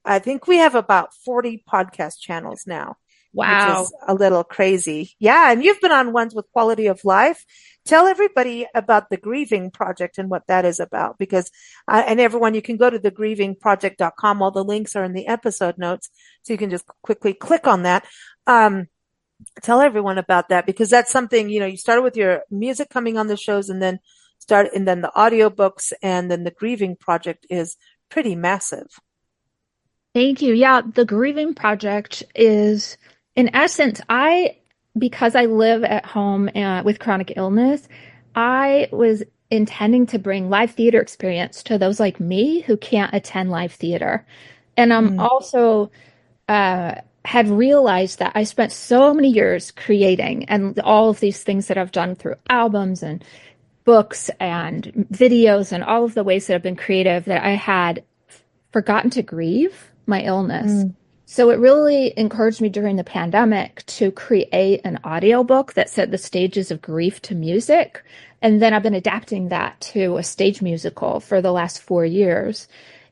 I think we have about 40 podcast channels now, which Wow. is a little crazy. Yeah. And you've been on ones with quality of life. Tell everybody about the Grieving Project and what that is about, because, and everyone, you can go to thegrievingproject.com. All the links are in the episode notes. So you can just quickly click on that. Tell everyone about that, because that's something, you started with your music coming on the shows and then the audiobooks, and then the Grieving Project is pretty massive. Thank you. Yeah, the Grieving Project is, in essence, because I live at home with chronic illness, I was intending to bring live theater experience to those like me who can't attend live theater. And I'm also had realized that I spent so many years creating, and all of these things that I've done through albums and books and videos and all of the ways that I've been creative, that I had forgotten to grieve my illness. So it really encouraged me during the pandemic to create an audiobook that set the stages of grief to music. And then I've been adapting that to a stage musical for the last 4 years.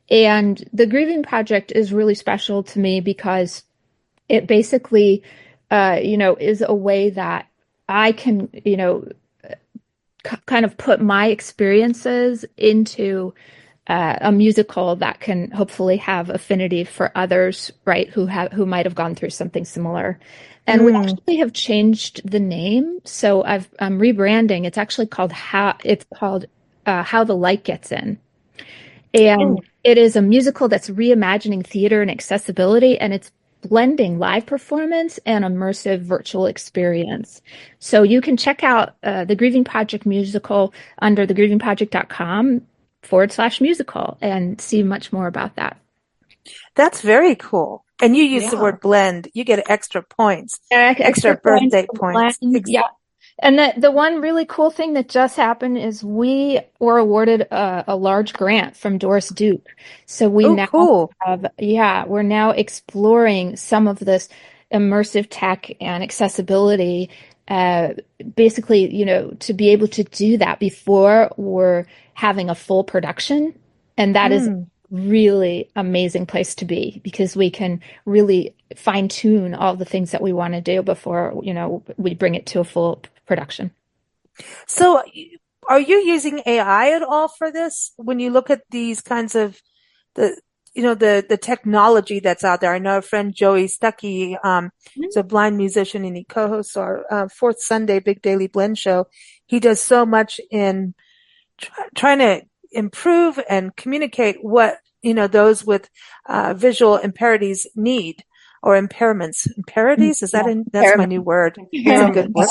And the Grieving Project is really special to me because it basically, is a way that I can, kind of put my experiences into a musical that can hopefully have affinity for others, right, who might have gone through something similar. And we actually have changed the name, so I'm rebranding. It's actually called How the Light Gets In, and it is a musical that's reimagining theater and accessibility, and it's blending live performance and immersive virtual experience. So you can check out the Grieving Project musical under thegrievingproject.com/musical and see much more about that. That's very cool. And you use the word blend. You get extra points, extra birthday points. Yeah. And the one really cool thing that just happened is we were awarded a large grant from Doris Duke. So we we're now exploring some of this immersive tech and accessibility, basically, to be able to do that before we're having a full production. And that is really amazing place to be, because we can really fine tune all the things that we want to do before, we bring it to a full production. So are you using AI at all for this? When you look at these kinds of the technology that's out there. I know a friend, Joey Stuckey, is a blind musician, and he co-hosts our Fourth Sunday Big Daily Blend show. He does so much in trying to improve and communicate what, those with visual impairments need, or impairments. Impairments? That's my new word. It's a good word.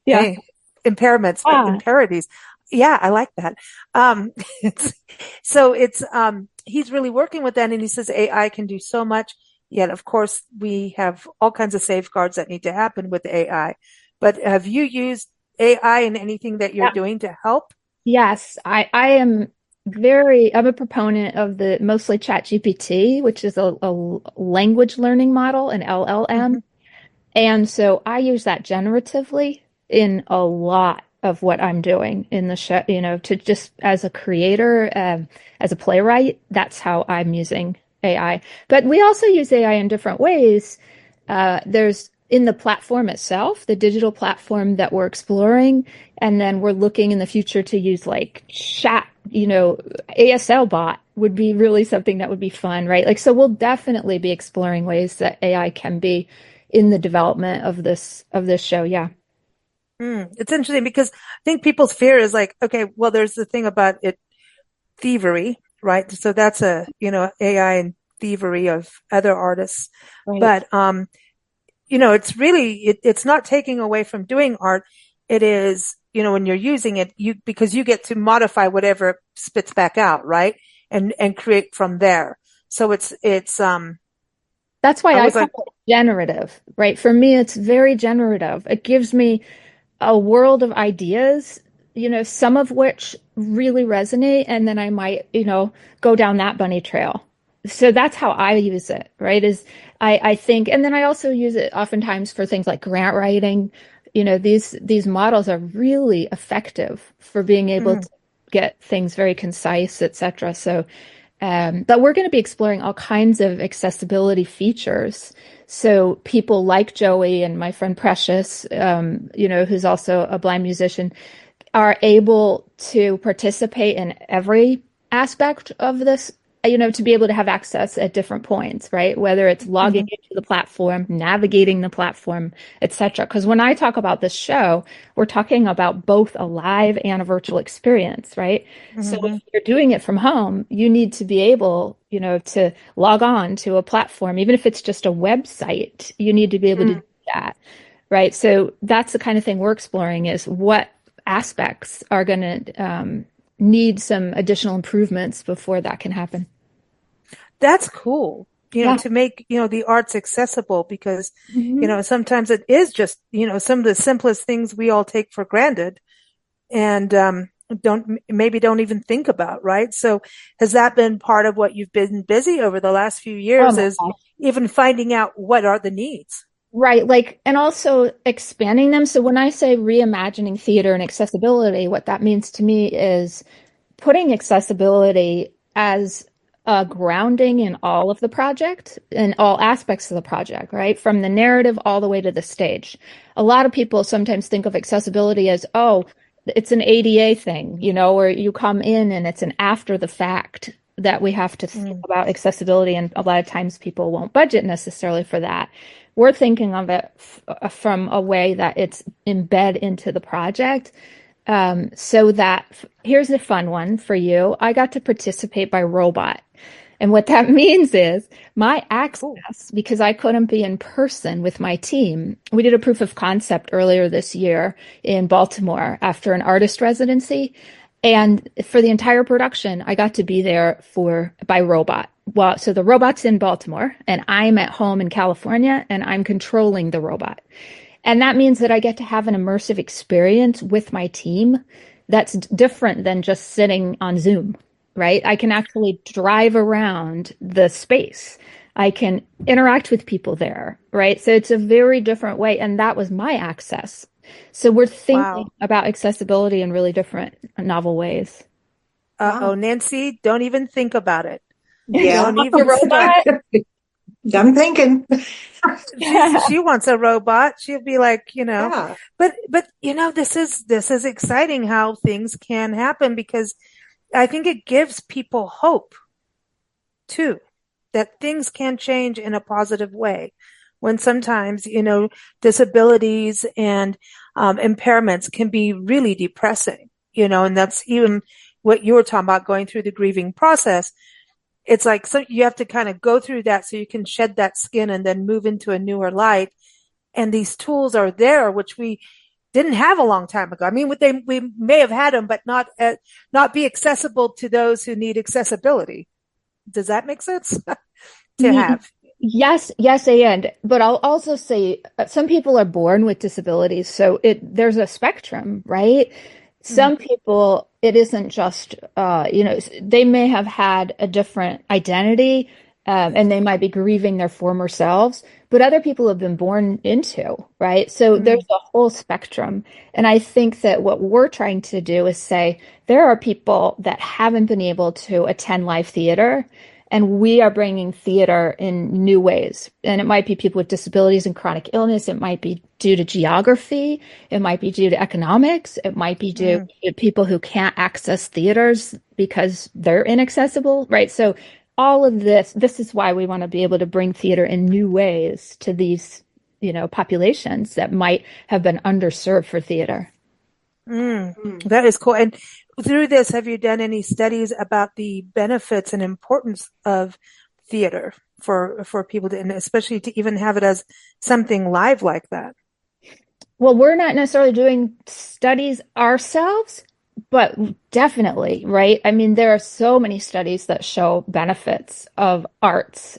Yeah. Hey, impairments, impairments. Yeah, I like that. He's really working with that, and he says AI can do so much. Yet, of course, we have all kinds of safeguards that need to happen with AI. But have you used AI in anything that you're doing to help? Yes, I'm a proponent of the mostly ChatGPT, which is a language learning model, an LLM. And so I use that generatively in a lot of what I'm doing in the show, to just as a creator, as a playwright, that's how I'm using AI. But we also use AI in different ways. There's in the platform itself, the digital platform that we're exploring, and then we're looking in the future to use like chat, ASL bot would be really something that would be fun, right? Like, so we'll definitely be exploring ways that AI can be in the development of this show. Yeah. It's interesting because I think people's fear is like, okay, well, there's the thing about it, thievery, right? So that's AI and thievery of other artists. Right. But, it's really, it's not taking away from doing art. It is, when you're using it, because you get to modify whatever spits back out, right? And create from there. So it's, that's why I call it generative, right? For me, it's very generative. It gives me a world of ideas, some of which really resonate, and then I might, go down that bunny trail. So that's how I use it, right? I think, and then I also use it oftentimes for things like grant writing. These models are really effective for being able to get things very concise, etc. So, but we're going to be exploring all kinds of accessibility features. So people like Joey and my friend Precious, who's also a blind musician, are able to participate in every aspect of this, to be able to have access at different points, right? Whether it's logging into the platform, navigating the platform, etc. Because when I talk about this show, we're talking about both a live and a virtual experience, right? So if you're doing it from home, you need to be able, to log on to a platform, even if it's just a website, you need to be able to do that, right? So that's the kind of thing we're exploring, is what aspects are going to need some additional improvements before that can happen. That's cool, Yeah. to make, the arts accessible, because, sometimes it is just, some of the simplest things we all take for granted and don't even think about, right? So has that been part of what you've been busy over the last few years, is even finding out what are the needs? Right. Like, and also expanding them. So when I say reimagining theater and accessibility, what that means to me is putting accessibility as a grounding in all of the project and all aspects of the project, right? From the narrative all the way to the stage. A lot of people sometimes think of accessibility as, oh, it's an ADA thing, where you come in and it's an after the fact that we have to think about accessibility. And a lot of times people won't budget necessarily for that. We're thinking of it from a way that it's embed into the project. So that, here's a fun one for you. I got to participate by robot. And what that means is my access, because I couldn't be in person with my team. We did a proof of concept earlier this year in Baltimore after an artist residency. And for the entire production, I got to be there by robot. Well, so the robot's in Baltimore and I'm at home in California and I'm controlling the robot. And that means that I get to have an immersive experience with my team that's different than just sitting on Zoom, right? I can actually drive around the space. I can interact with people there, right? So it's a very different way. And that was my access. So we're thinking about accessibility in really different novel ways. Uh-oh, Nancy, don't even think about it. Yeah. Don't even robot. I'm thinking. She wants a robot. She'll be like, Yeah. but this is exciting how things can happen, because I think it gives people hope too, that things can change in a positive way, when sometimes, disabilities and impairments can be really depressing, and that's even what you were talking about, going through the grieving process. It's like, so you have to kind of go through that so you can shed that skin and then move into a newer light. And these tools are there, which we didn't have a long time ago. I mean, we may have had them, but not be accessible to those who need accessibility. Does that make sense? To have? Yes, and but I'll also say some people are born with disabilities, so there's a spectrum, right? Some people, it isn't just, they may have had a different identity, and they might be grieving their former selves, but other people have been born into, right? So there's a whole spectrum. And I think that what we're trying to do is say there are people that haven't been able to attend live theater, and we are bringing theater in new ways. And it might be people with disabilities and chronic illness. It might be due to geography. It might be due to economics. It might be due to people who can't access theaters because they're inaccessible, right? So all of this is why we want to be able to bring theater in new ways to these, populations that might have been underserved for theater. That is cool. And through this, have you done any studies about the benefits and importance of theater for people to, and especially to even have it as something live like that? Well, we're not necessarily doing studies ourselves, but definitely, right? I mean, there are so many studies that show benefits of arts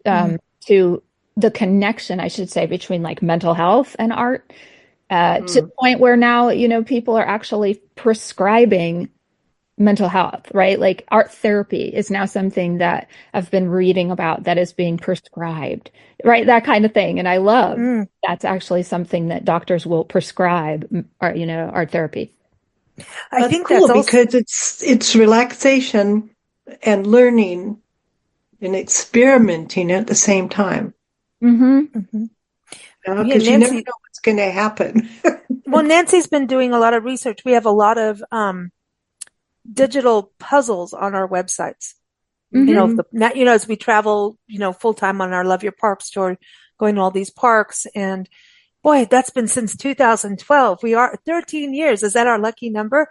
to the connection, I should say, between like mental health and art. To the point where now, people are actually prescribing mental health, right? Like art therapy is now something that I've been reading about that is being prescribed, right? That kind of thing. And I love that's actually something that doctors will prescribe, art therapy. I That's think cool that's also because it's relaxation and learning and experimenting at the same time. Mm-hmm. Mhm. Yeah, Because you never Nancy. know what's going to happen. Well, Nancy's been doing a lot of research. We have a lot of digital puzzles on our websites. Mm-hmm. As we travel, full time on our Love Your Parks tour, going to all these parks, and boy, that's been since 2012. We are 13 years. Is that our lucky number?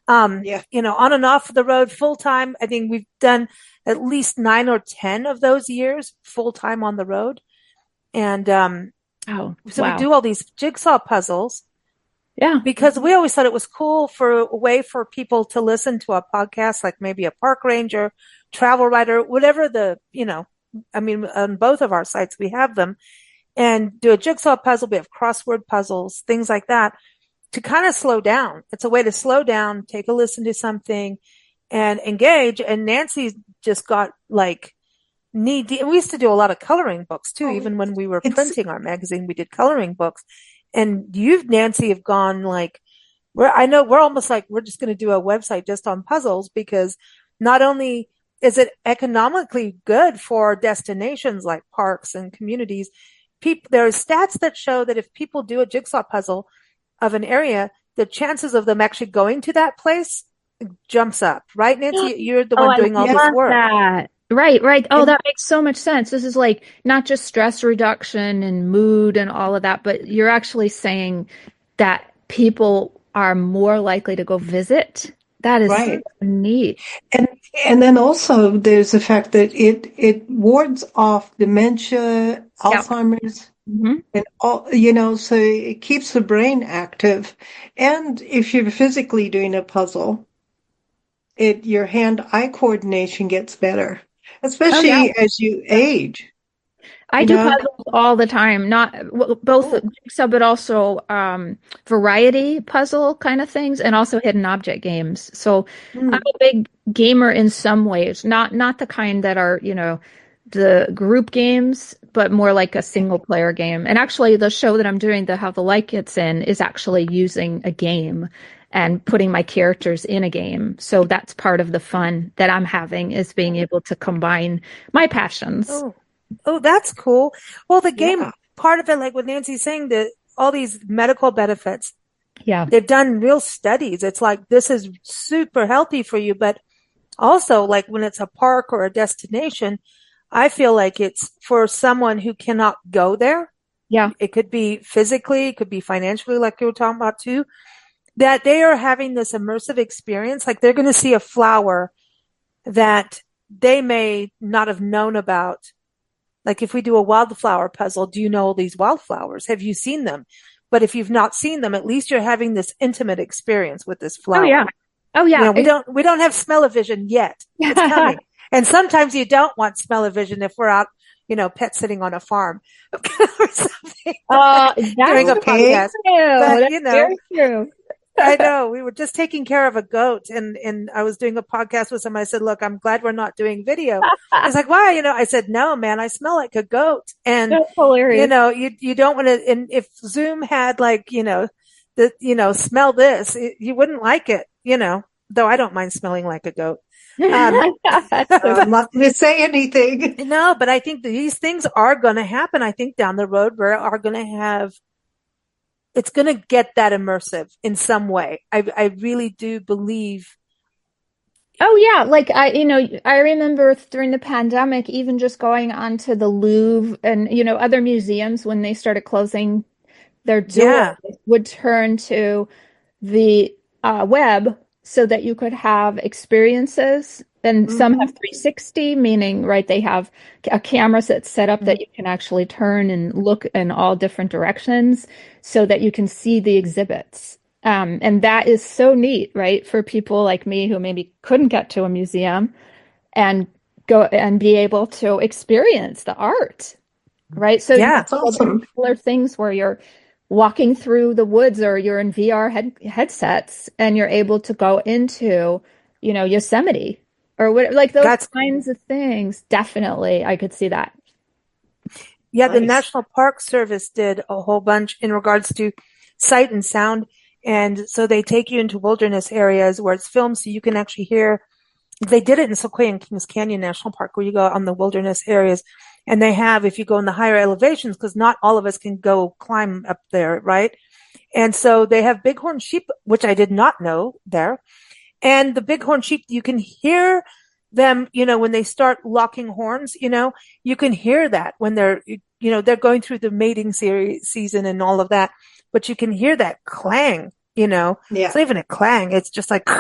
Yeah. On and off the road full time. I think we've done at least 9 or 10 of those years full time on the road. And Oh, so we wow. do all these jigsaw puzzles Yeah. because we always thought it was cool for a way for people to listen to a podcast, like maybe a park ranger, travel writer, whatever on both of our sites, we have them, and do a jigsaw puzzle. We have crossword puzzles, things like that, to kind of slow down. It's a way to slow down, take a listen to something and engage. And Nancy just got like knee deep. We used to do a lot of coloring books too. Oh, Even when we were it's printing our magazine, we did coloring books. And Nancy, have gone like, we're almost like we're just going to do a website just on puzzles, because not only is it economically good for destinations like parks and communities, there are stats that show that if people do a jigsaw puzzle of an area, the chances of them actually going to that place jumps up, right, Nancy? You're the Oh, one I doing all this love work. that. Right, right. Oh, And that makes so much sense. This is like not just stress reduction and mood and all of that, but you're actually saying that people are more likely to go visit. That is so right. neat. And and then also there's the fact that it wards off dementia, Yeah. Alzheimer's, Hmm. and all, so it keeps the brain active. And if you're physically doing a puzzle, your hand-eye coordination gets better, Oh, yeah. especially as you age, I you do know. puzzles all the time, not both Oh, jigsaw, but also variety puzzle kind of things, and also hidden object games. So I'm mm, a big gamer in some ways, not the kind that are, the group games, but more like a single player game. And actually, the show that I'm doing, the How the Light Gets In, is actually using a game and putting my characters in a game. So that's part of the fun that I'm having, is being able to combine my passions. oh, oh, that's cool. Well, the game yeah. part of it, like what Nancy's saying, that all these medical benefits, Yeah. they've done real studies. It's like this is super healthy for you, but also like when it's a park or a destination, I feel like it's for someone who cannot go there. Yeah. It could be physically, it could be financially, like you were talking about too, that they are having this immersive experience. Like they're going to see a flower that they may not have known about. Like if we do a wildflower puzzle, do you know all these wildflowers? Have you seen them? But if you've not seen them, at least you're having this intimate experience with this Oh yeah. flower. Oh yeah. We don't have smell-o-vision yet. It's coming. And sometimes you don't want smell-o-vision if we're out, pet sitting on a farm or something, doing That's a Okay. podcast. true. But That's very true. I know we were just taking care of a goat, and I was doing a podcast with him. I said, "Look, I'm glad we're not doing video." He's like, "Why?" I said, "No, man, I smell like a goat." And That's hilarious. you don't want to. And if Zoom had like smell this, you wouldn't like it. Though I don't mind smelling like a goat. Um, That's so I'm not going to say anything. no, but I think these things are going to happen. I think down the road we are going to have. It's going to get that immersive in some way. I really do believe. Oh yeah, like I remember during the pandemic, even just going onto the Louvre and other museums when they started closing their doors, Yeah. would turn to the web so that you could have experiences. And some have Hmm. 360, meaning, right, they have a camera that's set up that you can actually turn and look in all different directions so that you can see the exhibits. And that is so neat, right, for people like me who maybe couldn't get to a museum and go and be able to experience the art, right? So Yeah. That's awesome. similar things where you're walking through the woods or you're in VR headsets and you're able to go into, Yosemite or what, like those That's kinds of things. Definitely, I could see that. Yeah, the Nice. National Park Service did a whole bunch in regards to sight and sound. And so they take you into wilderness areas where it's filmed so you can actually hear. They did it in Sequoia and Kings Canyon National Park, where you go out on the wilderness areas. And they have, if you go in the higher elevations, because not all of us can go climb up there, right? And so they have bighorn sheep, which I did not know there. And the bighorn sheep, you can hear them, when they start locking horns, you can hear that when they're going through the mating season and all of that, but you can hear that clang, Yeah. It's not even a clang. It's just like,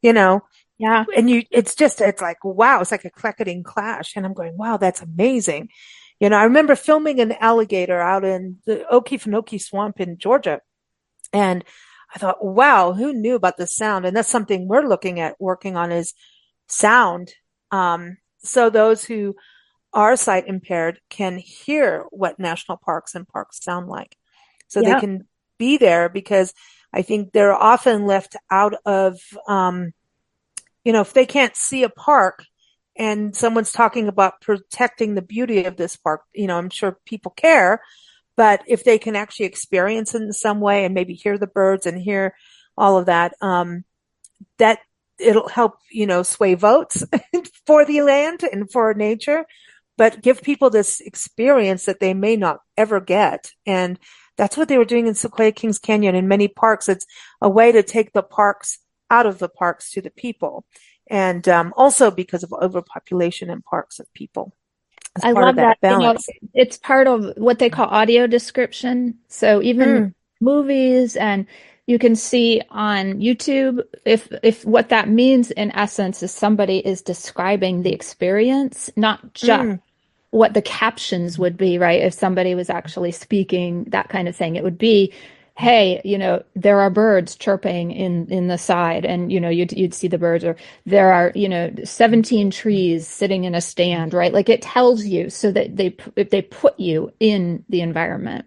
Yeah. and it's like, wow, it's like a cracketing clash. And I'm going, wow, that's amazing. I remember filming an alligator out in the Okefenokee Swamp in Georgia. And I thought, wow, who knew about the sound? And that's something we're looking at working on is sound. So those who are sight impaired can hear what national parks and parks sound like. So they can be there, because I think they're often left out of, if they can't see a park and someone's talking about protecting the beauty of this park, I'm sure people care. But if they can actually experience it in some way and maybe hear the birds and hear all of that, that it'll help, sway votes for the land and for nature, but give people this experience that they may not ever get. And that's what they were doing in Sequoia Kings Canyon. In many parks, it's a way to take the parks out of the parks to the people. And also because of overpopulation in parks of people. I love that. Balance. It's part of what they call audio description. So even movies, and you can see on YouTube if what that means in essence is somebody is describing the experience, not just what the captions would be, right? If somebody was actually speaking, that kind of thing, it would be, hey, there are birds chirping in the side, and you'd see the birds, or there are 17 trees sitting in a stand, right? Like it tells you, so that they put you in the environment.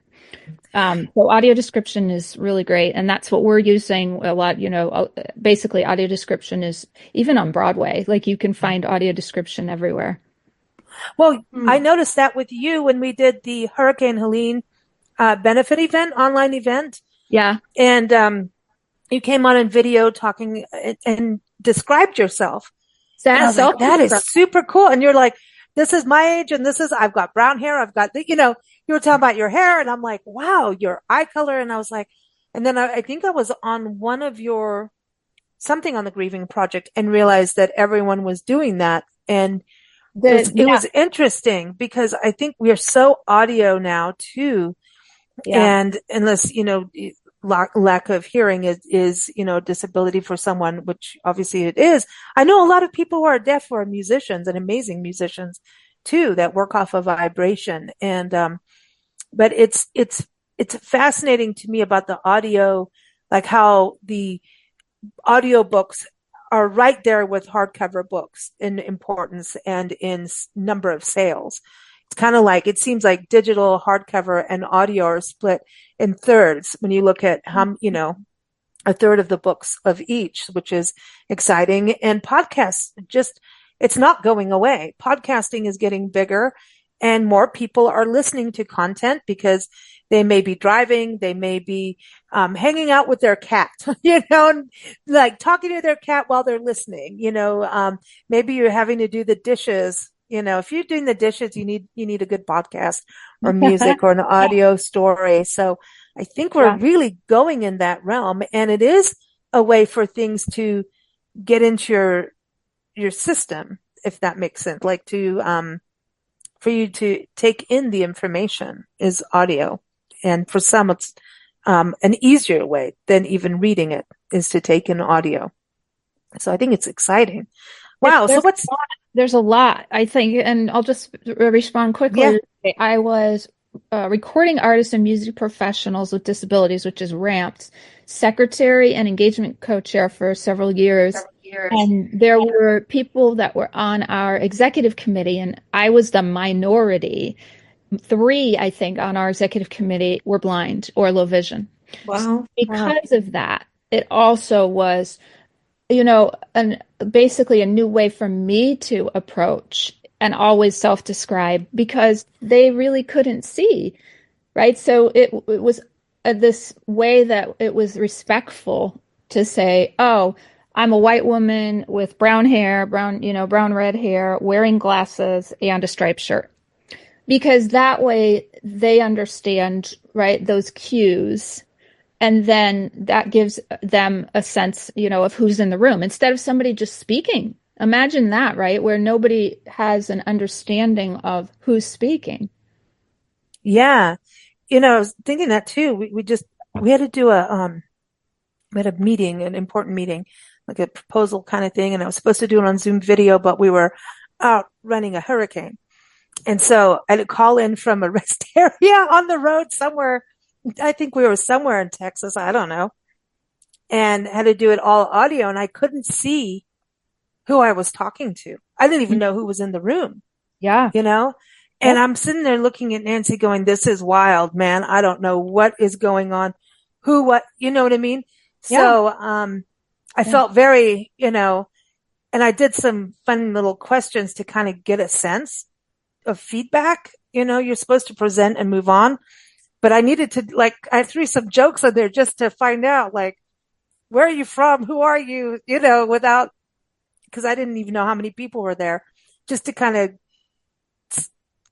So audio description is really great, and that's what we're using a lot. Basically audio description is even on Broadway. Like you can find audio description everywhere. Well, I noticed that with you when we did the Hurricane Helene benefit event, online event. Yeah. And you came on in video talking and described yourself. And I was like, that is super cool. And you're like, this is my age, and I've got brown hair. I've got you were talking about your hair, and I'm like, wow, your eye color. And I was like, and then I think I was on one of something on the Grieving Project and realized that everyone was doing that. And it was interesting, because I think we are so audio now too. Yeah. And unless, lack of hearing is disability for someone, which obviously it is. I know a lot of people who are deaf who are musicians, and amazing musicians too, that work off of vibration. And, but it's fascinating to me about the audio, like how the audio books are right there with hardcover books in importance and in number of sales. It's kind of like, it seems like digital, hardcover, and audio are split in thirds when you look at how, a third of the books of each, which is exciting. And podcasts, it's not going away. Podcasting is getting bigger, and more people are listening to content because they may be driving, they may be hanging out with their cat, and like talking to their cat while they're listening. Maybe you're having to do the dishes. If you're doing the dishes, you need a good podcast or music or an audio story. So I think we're really going in that realm, and it is a way for things to get into your system, if that makes sense. Like for you to take in the information is audio. And for some, it's an easier way than even reading it is to take in audio. So I think it's exciting. Wow. So there's a lot, I think, and I'll just respond quickly. Yeah. I was recording artists and music professionals with disabilities, which is RAMP's secretary and engagement co-chair for several years. And there were people that were on our executive committee, and I was the minority. 3, I think, on our executive committee were blind or low vision. Wow. So because of that, it also was, basically a new way for me to approach and always self-describe, because they really couldn't see, right? So it was this way that it was respectful to say, oh, I'm a white woman with brown hair, brown red hair, wearing glasses and a striped shirt. Because that way they understand, right, those cues. And then that gives them a sense, of who's in the room instead of somebody just speaking. Imagine that, right? Where nobody has an understanding of who's speaking. Yeah. I was thinking that too. We had to do we had a meeting, an important meeting, like a proposal kind of thing. And I was supposed to do it on Zoom video, but we were out running a hurricane. And so I had to call in from a rest area on the road somewhere. I think we were somewhere in Texas. I don't know. And had to do it all audio, and I couldn't see who I was talking to. I didn't even know who was in the room. Yeah. And I'm sitting there looking at Nancy going, this is wild, man. I don't know what is going on. What, you know what I mean? Yeah. So, I felt very, and I did some fun little questions to kind of get a sense of feedback. You're supposed to present and move on, but I needed to, I threw some jokes in there just to find out, where are you from? Who are you? Because I didn't even know how many people were there, just to kind of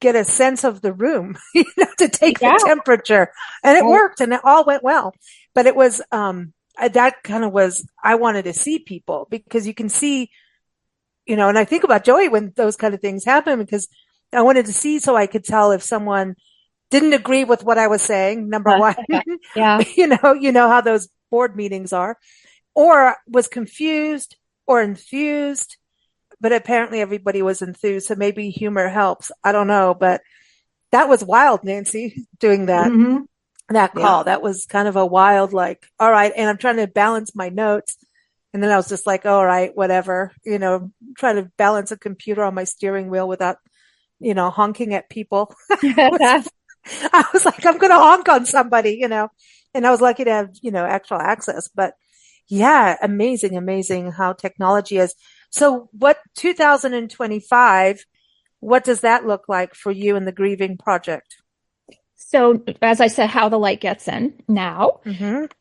get a sense of the room, to take the temperature. And it worked, and it all went well. But it was, that kind of was, I wanted to see people, because you can see, and I think about Joey when those kind of things happen, because I wanted to see so I could tell if someone didn't agree with what I was saying, number one. Yeah. you know how those board meetings are, or was confused or enthused, but apparently everybody was enthused. So maybe humor helps. I don't know, but that was wild, Nancy, doing that, that call. Yeah. That was kind of a wild, all right. And I'm trying to balance my notes. And then I was just like, all right, whatever, trying to balance a computer on my steering wheel without, honking at people. I was like, I'm going to honk on somebody, and I was lucky to have, actual access. But yeah, amazing how technology is. So what 2025, what does that look like for you in the Grieving Project? So, as I said, How the Light Gets In now.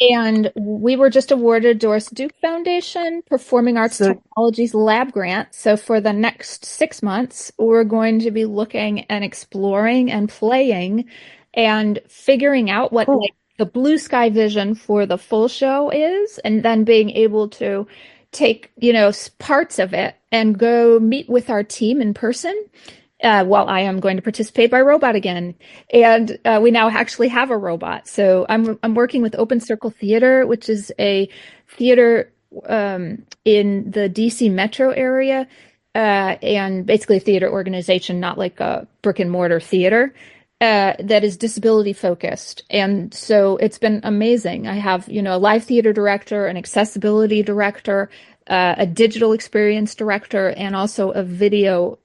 And we were just awarded Doris Duke Foundation Performing Arts Technologies Lab Grant. So for the next 6 months, we're going to be looking and exploring and playing and figuring out what the blue sky vision for the full show is, and then being able to take, parts of it and go meet with our team in person. Well, I am going to participate by robot again, and we now actually have a robot. So I'm working with Open Circle Theater, which is a theater in the DC metro area, and basically a theater organization, not like a brick and mortar theater, that is disability focused. And so it's been amazing. I have, a live theater director, an accessibility director, a digital experience director, and also a video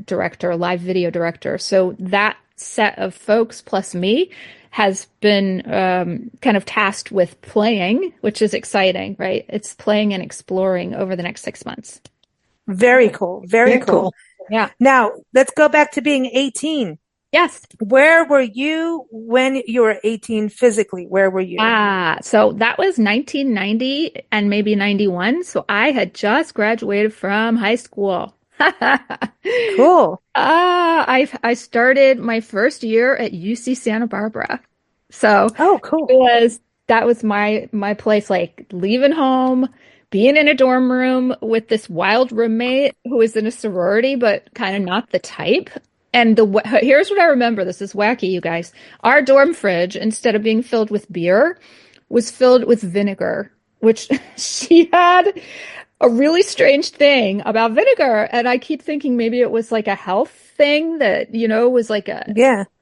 director, a live video director. So that set of folks plus me has been kind of tasked with playing, which is exciting, right? It's playing and exploring over the next 6 months. Very cool. Very cool. Yeah. Now let's go back to being 18. Yes. Where were you when you were 18 physically? Where were you? So that was 1990 and maybe 91. So I had just graduated from high school. Cool. I started my first year at UC Santa Barbara. So cool. That was my place, leaving home, being in a dorm room with this wild roommate who was in a sorority, but kind of not the type. And here's what I remember. This is wacky, you guys. Our dorm fridge, instead of being filled with beer, was filled with vinegar, which she had a really strange thing about vinegar. And I keep thinking maybe it was like a health thing that, was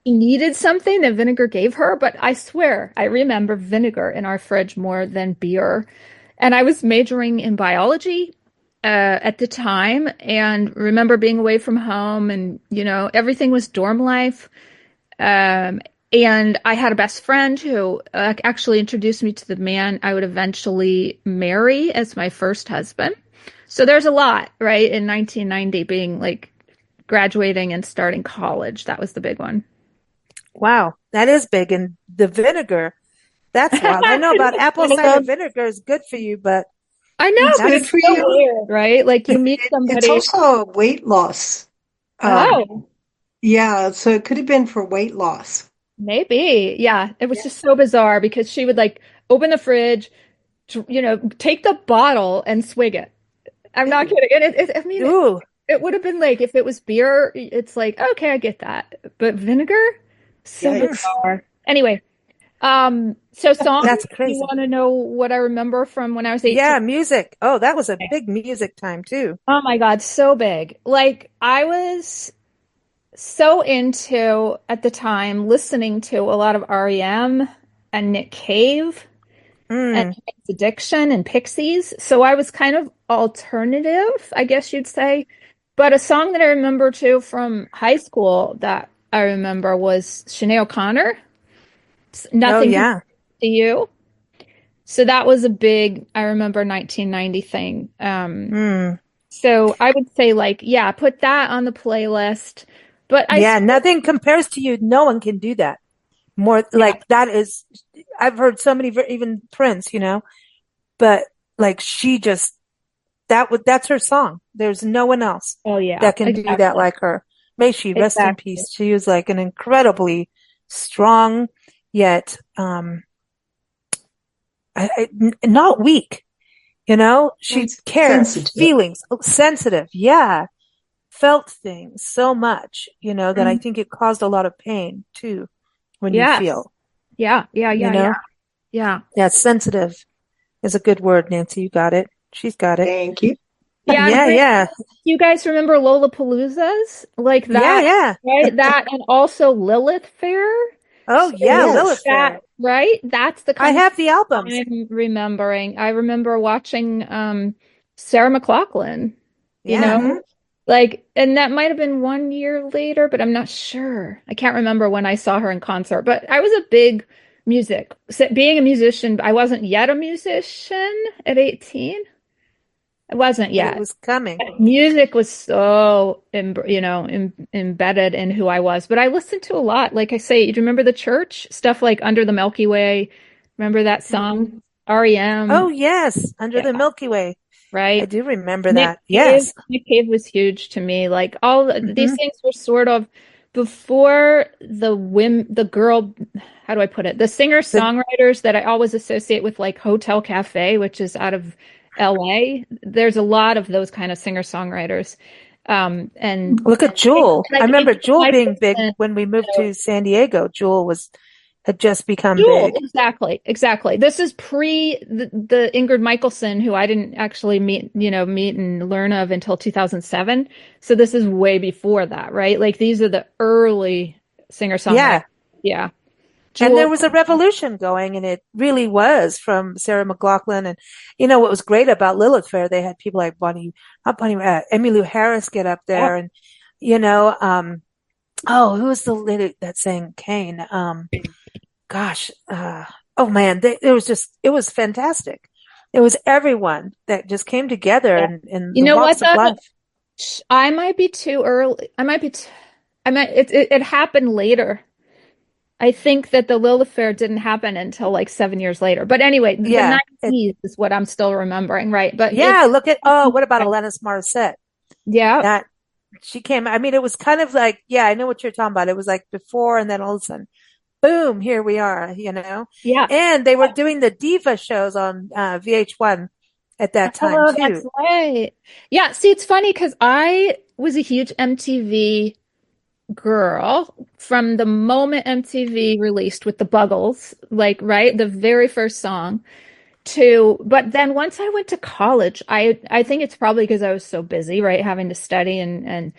she needed something that vinegar gave her. But I swear, I remember vinegar in our fridge more than beer. And I was majoring in biology at the time, and remember being away from home, and everything was dorm life, and I had a best friend who actually introduced me to the man I would eventually marry as my first husband. So there's a lot, right? In 1990, being graduating and starting college, that was the big one. Wow, that is big. And the vinegar, That's wild. I know about apple cider vinegar is good for you, but I know, It's but good it's for so you. weird, right? Like you meet It's somebody. also a weight loss. Oh, Yeah, so it could have been for weight loss. maybe. Yeah. It was Yeah. just so bizarre because she would like open the fridge, take the bottle and swig it. I'm not Ooh. kidding. And I mean, ooh, it would have been like if it was beer, it's like, okay, I get that. But vinegar? So Yikes. bizarre. Anyway, so songs, that's you crazy. want to know what I remember from when I was 18? Yeah, music. Oh, that was a big music time too. Oh my God, so big. Like I was so into at the time listening to a lot of REM and Nick Cave and Mm. Jane's Addiction and Pixies. So I was kind of alternative, I guess you'd say. But a song that I remember too from high school that I remember was Sinead O'Connor, Oh Nothing Compares yeah. to You. So that was a big, I remember 1990 thing. Mm. So I would say like, yeah, put that on the playlist. But I Yeah, still, nothing compares to you. No one can do that. More yeah, like that is, I've heard so many, even Prince, but like she just, that's her song. There's no one else oh yeah, that can do that exactly. like her. May she rest in Exactly. peace. She was like an incredibly strong, yet, not weak, she cared, Sensitive. feelings, sensitive. Yeah. Felt things so much, that I Mhm. think it caused a lot of pain too when you Yes. feel, Yeah, yeah, you yeah, know? yeah. Yeah. Yeah, sensitive is a good word, Nancy. You got it. She's got it. Thank you. Yeah, and Yeah, great. yeah. You guys remember Lollapaloozas? Like Yeah, that, yeah. right? That and also Lilith Fair. Oh, So yeah, Yes. Lilith that, Fair. right? That's the I kind of have the albums. I'm remembering. I remember watching Sarah McLachlan, you know, Yeah. Hmm. like, and that might have been 1 year later, but I'm not sure. I can't remember when I saw her in concert, but I was a big music, so being a musician, I wasn't yet a musician at 18. I wasn't But it yet. was coming. Music was so, embedded in who I was. But I listened to a lot. Like I say, do you remember the church stuff like Under the Milky Way? Remember that Mm. song? REM. Oh, yes. Under Yeah, the Milky Way. I right. do remember Nick that. Cave. Yes. Nick Cave was huge to me. Like these Hmm. things were sort of before the girl, how do I put it? The The, singer-songwriters that I always associate with like Hotel Cafe, which is out of LA. There's a lot of those kind of singer-songwriters. And Look at Jewel. I like remember Ingrid Jewel being big Michaelson, when we moved so to San Diego. Jewel had just become Jewel, big. exactly, exactly. This is pre the Ingrid Michaelson, who I didn't actually meet and learn of until 2007. So this is way before that, right? Like these are the early singer-songwriters. Yeah. Yeah. And Jewel, there was a revolution going, and it really was from Sarah McLachlan. And what was great about Lilith Fair, they had people like Emmylou Harris get up yeah. there, and you know, oh, who was the lady that sang Kane? Gosh, oh man, it was fantastic. It was everyone that just came together Yeah. in You the know what walks of though? life. I might be too early. I might it happened later. I think that the Lilith Fair didn't happen until like 7 years later. But anyway, the Yeah, 90s is what I'm still remembering, right? But yeah. What about Alanis Morissette? yeah, That she came. I mean, it was kind of like, yeah, I know what you're talking about. It was like before, and then all of a sudden, boom, here we are. yeah. And they were doing the diva shows on VH1 at that time Oh, that's too. right. Yeah, see, it's funny because I was a huge MTV girl from the moment MTV released with the Buggles, like, right, the very first song but then once I went to college, I think it's probably because I was so busy, right, having to study and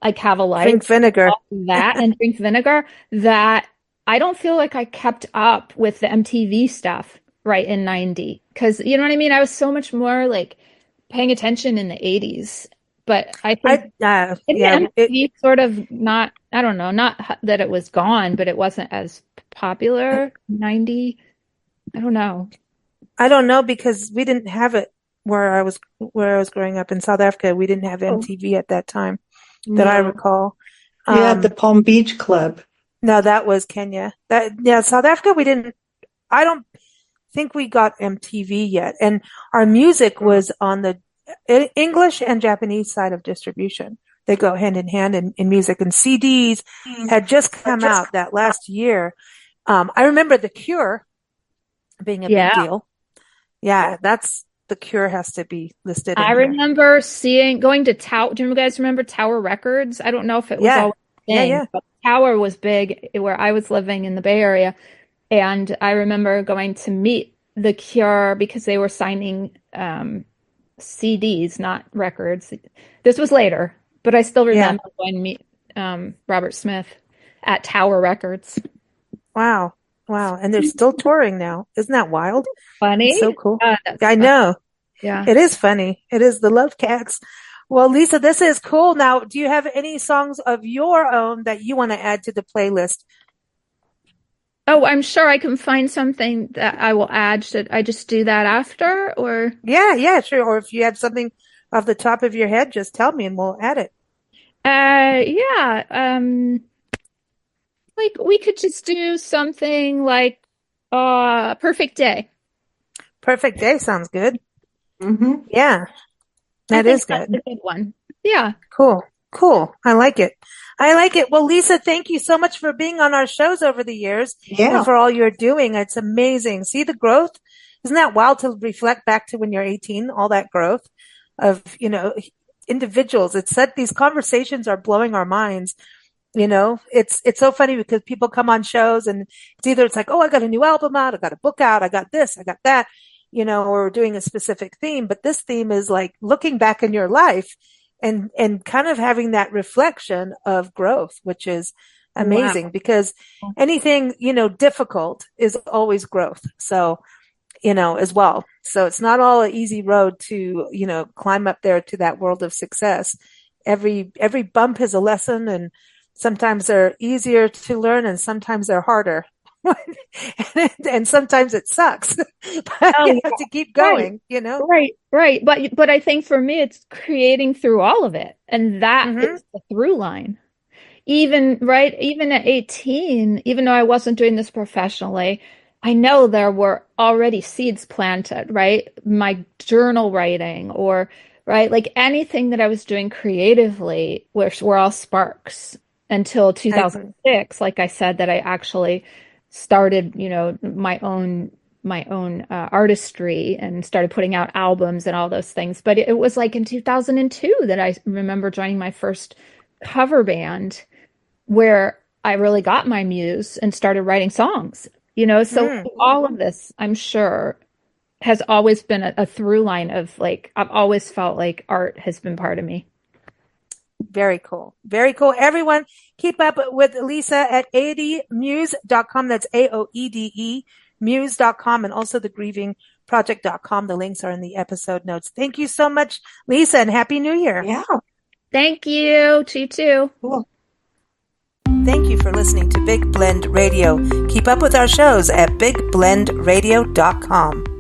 like have a life, Drink vinegar. all of that and drink vinegar, that I don't feel like I kept up with the MTV stuff right in 90 because you know what I mean? I was so much more like paying attention in the 80s. But I think maybe Yeah, MTV sort of not, I don't know, not that it was gone, but it wasn't as popular 90. I don't know. I don't know because we didn't have it where I was growing up in South Africa. We didn't have Oh, MTV at that time that I No. recall. You had the Um, Palm Beach Club. no, that was Kenya. Yeah, South Africa, we didn't. I don't think we got MTV yet. And our music was on the English and Japanese side of distribution. They go hand in hand in music, and CDs had just come out that last year. I remember The Cure being a big deal. Yeah, The Cure has to be listed in I here. remember going to Tower. Do you guys remember Tower Records? I don't know if it was always a thing, but Tower was big where I was living in the Bay Area. And I remember going to meet The Cure because they were signing CDs, not records. This was later, but I still remember going to meet Robert Smith at Tower Records. Wow. And they're still touring now. Isn't that wild? Funny. It's so cool. I know. Yeah. It is funny. It is the Love Cats. Well, Lisa, this is cool. Now, do you have any songs of your own that you want to add to the playlist? Oh, I'm sure I can find something that I will add. Should I just do that after, or? Yeah, sure. Or if you have something off the top of your head, just tell me and we'll add it. Like we could just do something like Perfect Day. Perfect Day sounds good. Mm-hmm. Yeah, that is good. That's a good one. Yeah. Cool. I like it. Well, Lisa, thank you so much for being on our shows over the years and for all you're doing. It's amazing. See the growth? Isn't that wild to reflect back to when you're 18, all that growth of, individuals. It's that these conversations are blowing our minds. It's so funny because people come on shows and it's like, oh, I got a new album out. I got a book out. I got this, I got that, or we're doing a specific theme, but this theme is like looking back in your life and kind of having that reflection of growth, which is amazing because anything, difficult is always growth. So, as well. So it's not all an easy road to, climb up there to that world of success. Every bump is a lesson, and sometimes they're easier to learn and sometimes they're harder. And sometimes it sucks, but you have to keep going, Right. But I think for me, it's creating through all of it. And that is the through line. Even at 18, even though I wasn't doing this professionally, I know there were already seeds planted, right? My journal writing like anything that I was doing creatively were all sparks until 2006, like I said, that I actually started, my own artistry and started putting out albums and all those things. But it was like in 2002 that I remember joining my first cover band where I really got my muse and started writing songs, so all of this, I'm sure, has always been a through line of like, I've always felt like art has been part of me. Very cool. Everyone, keep up with Lisa at aodemuse.com. That's AOEDE muse.com, and also thegrievingproject.com. The links are in the episode notes. Thank you so much, Lisa, and Happy New Year. Yeah. Thank you. To you too. Cool. Thank you for listening to Big Blend Radio. Keep up with our shows at bigblendradio.com.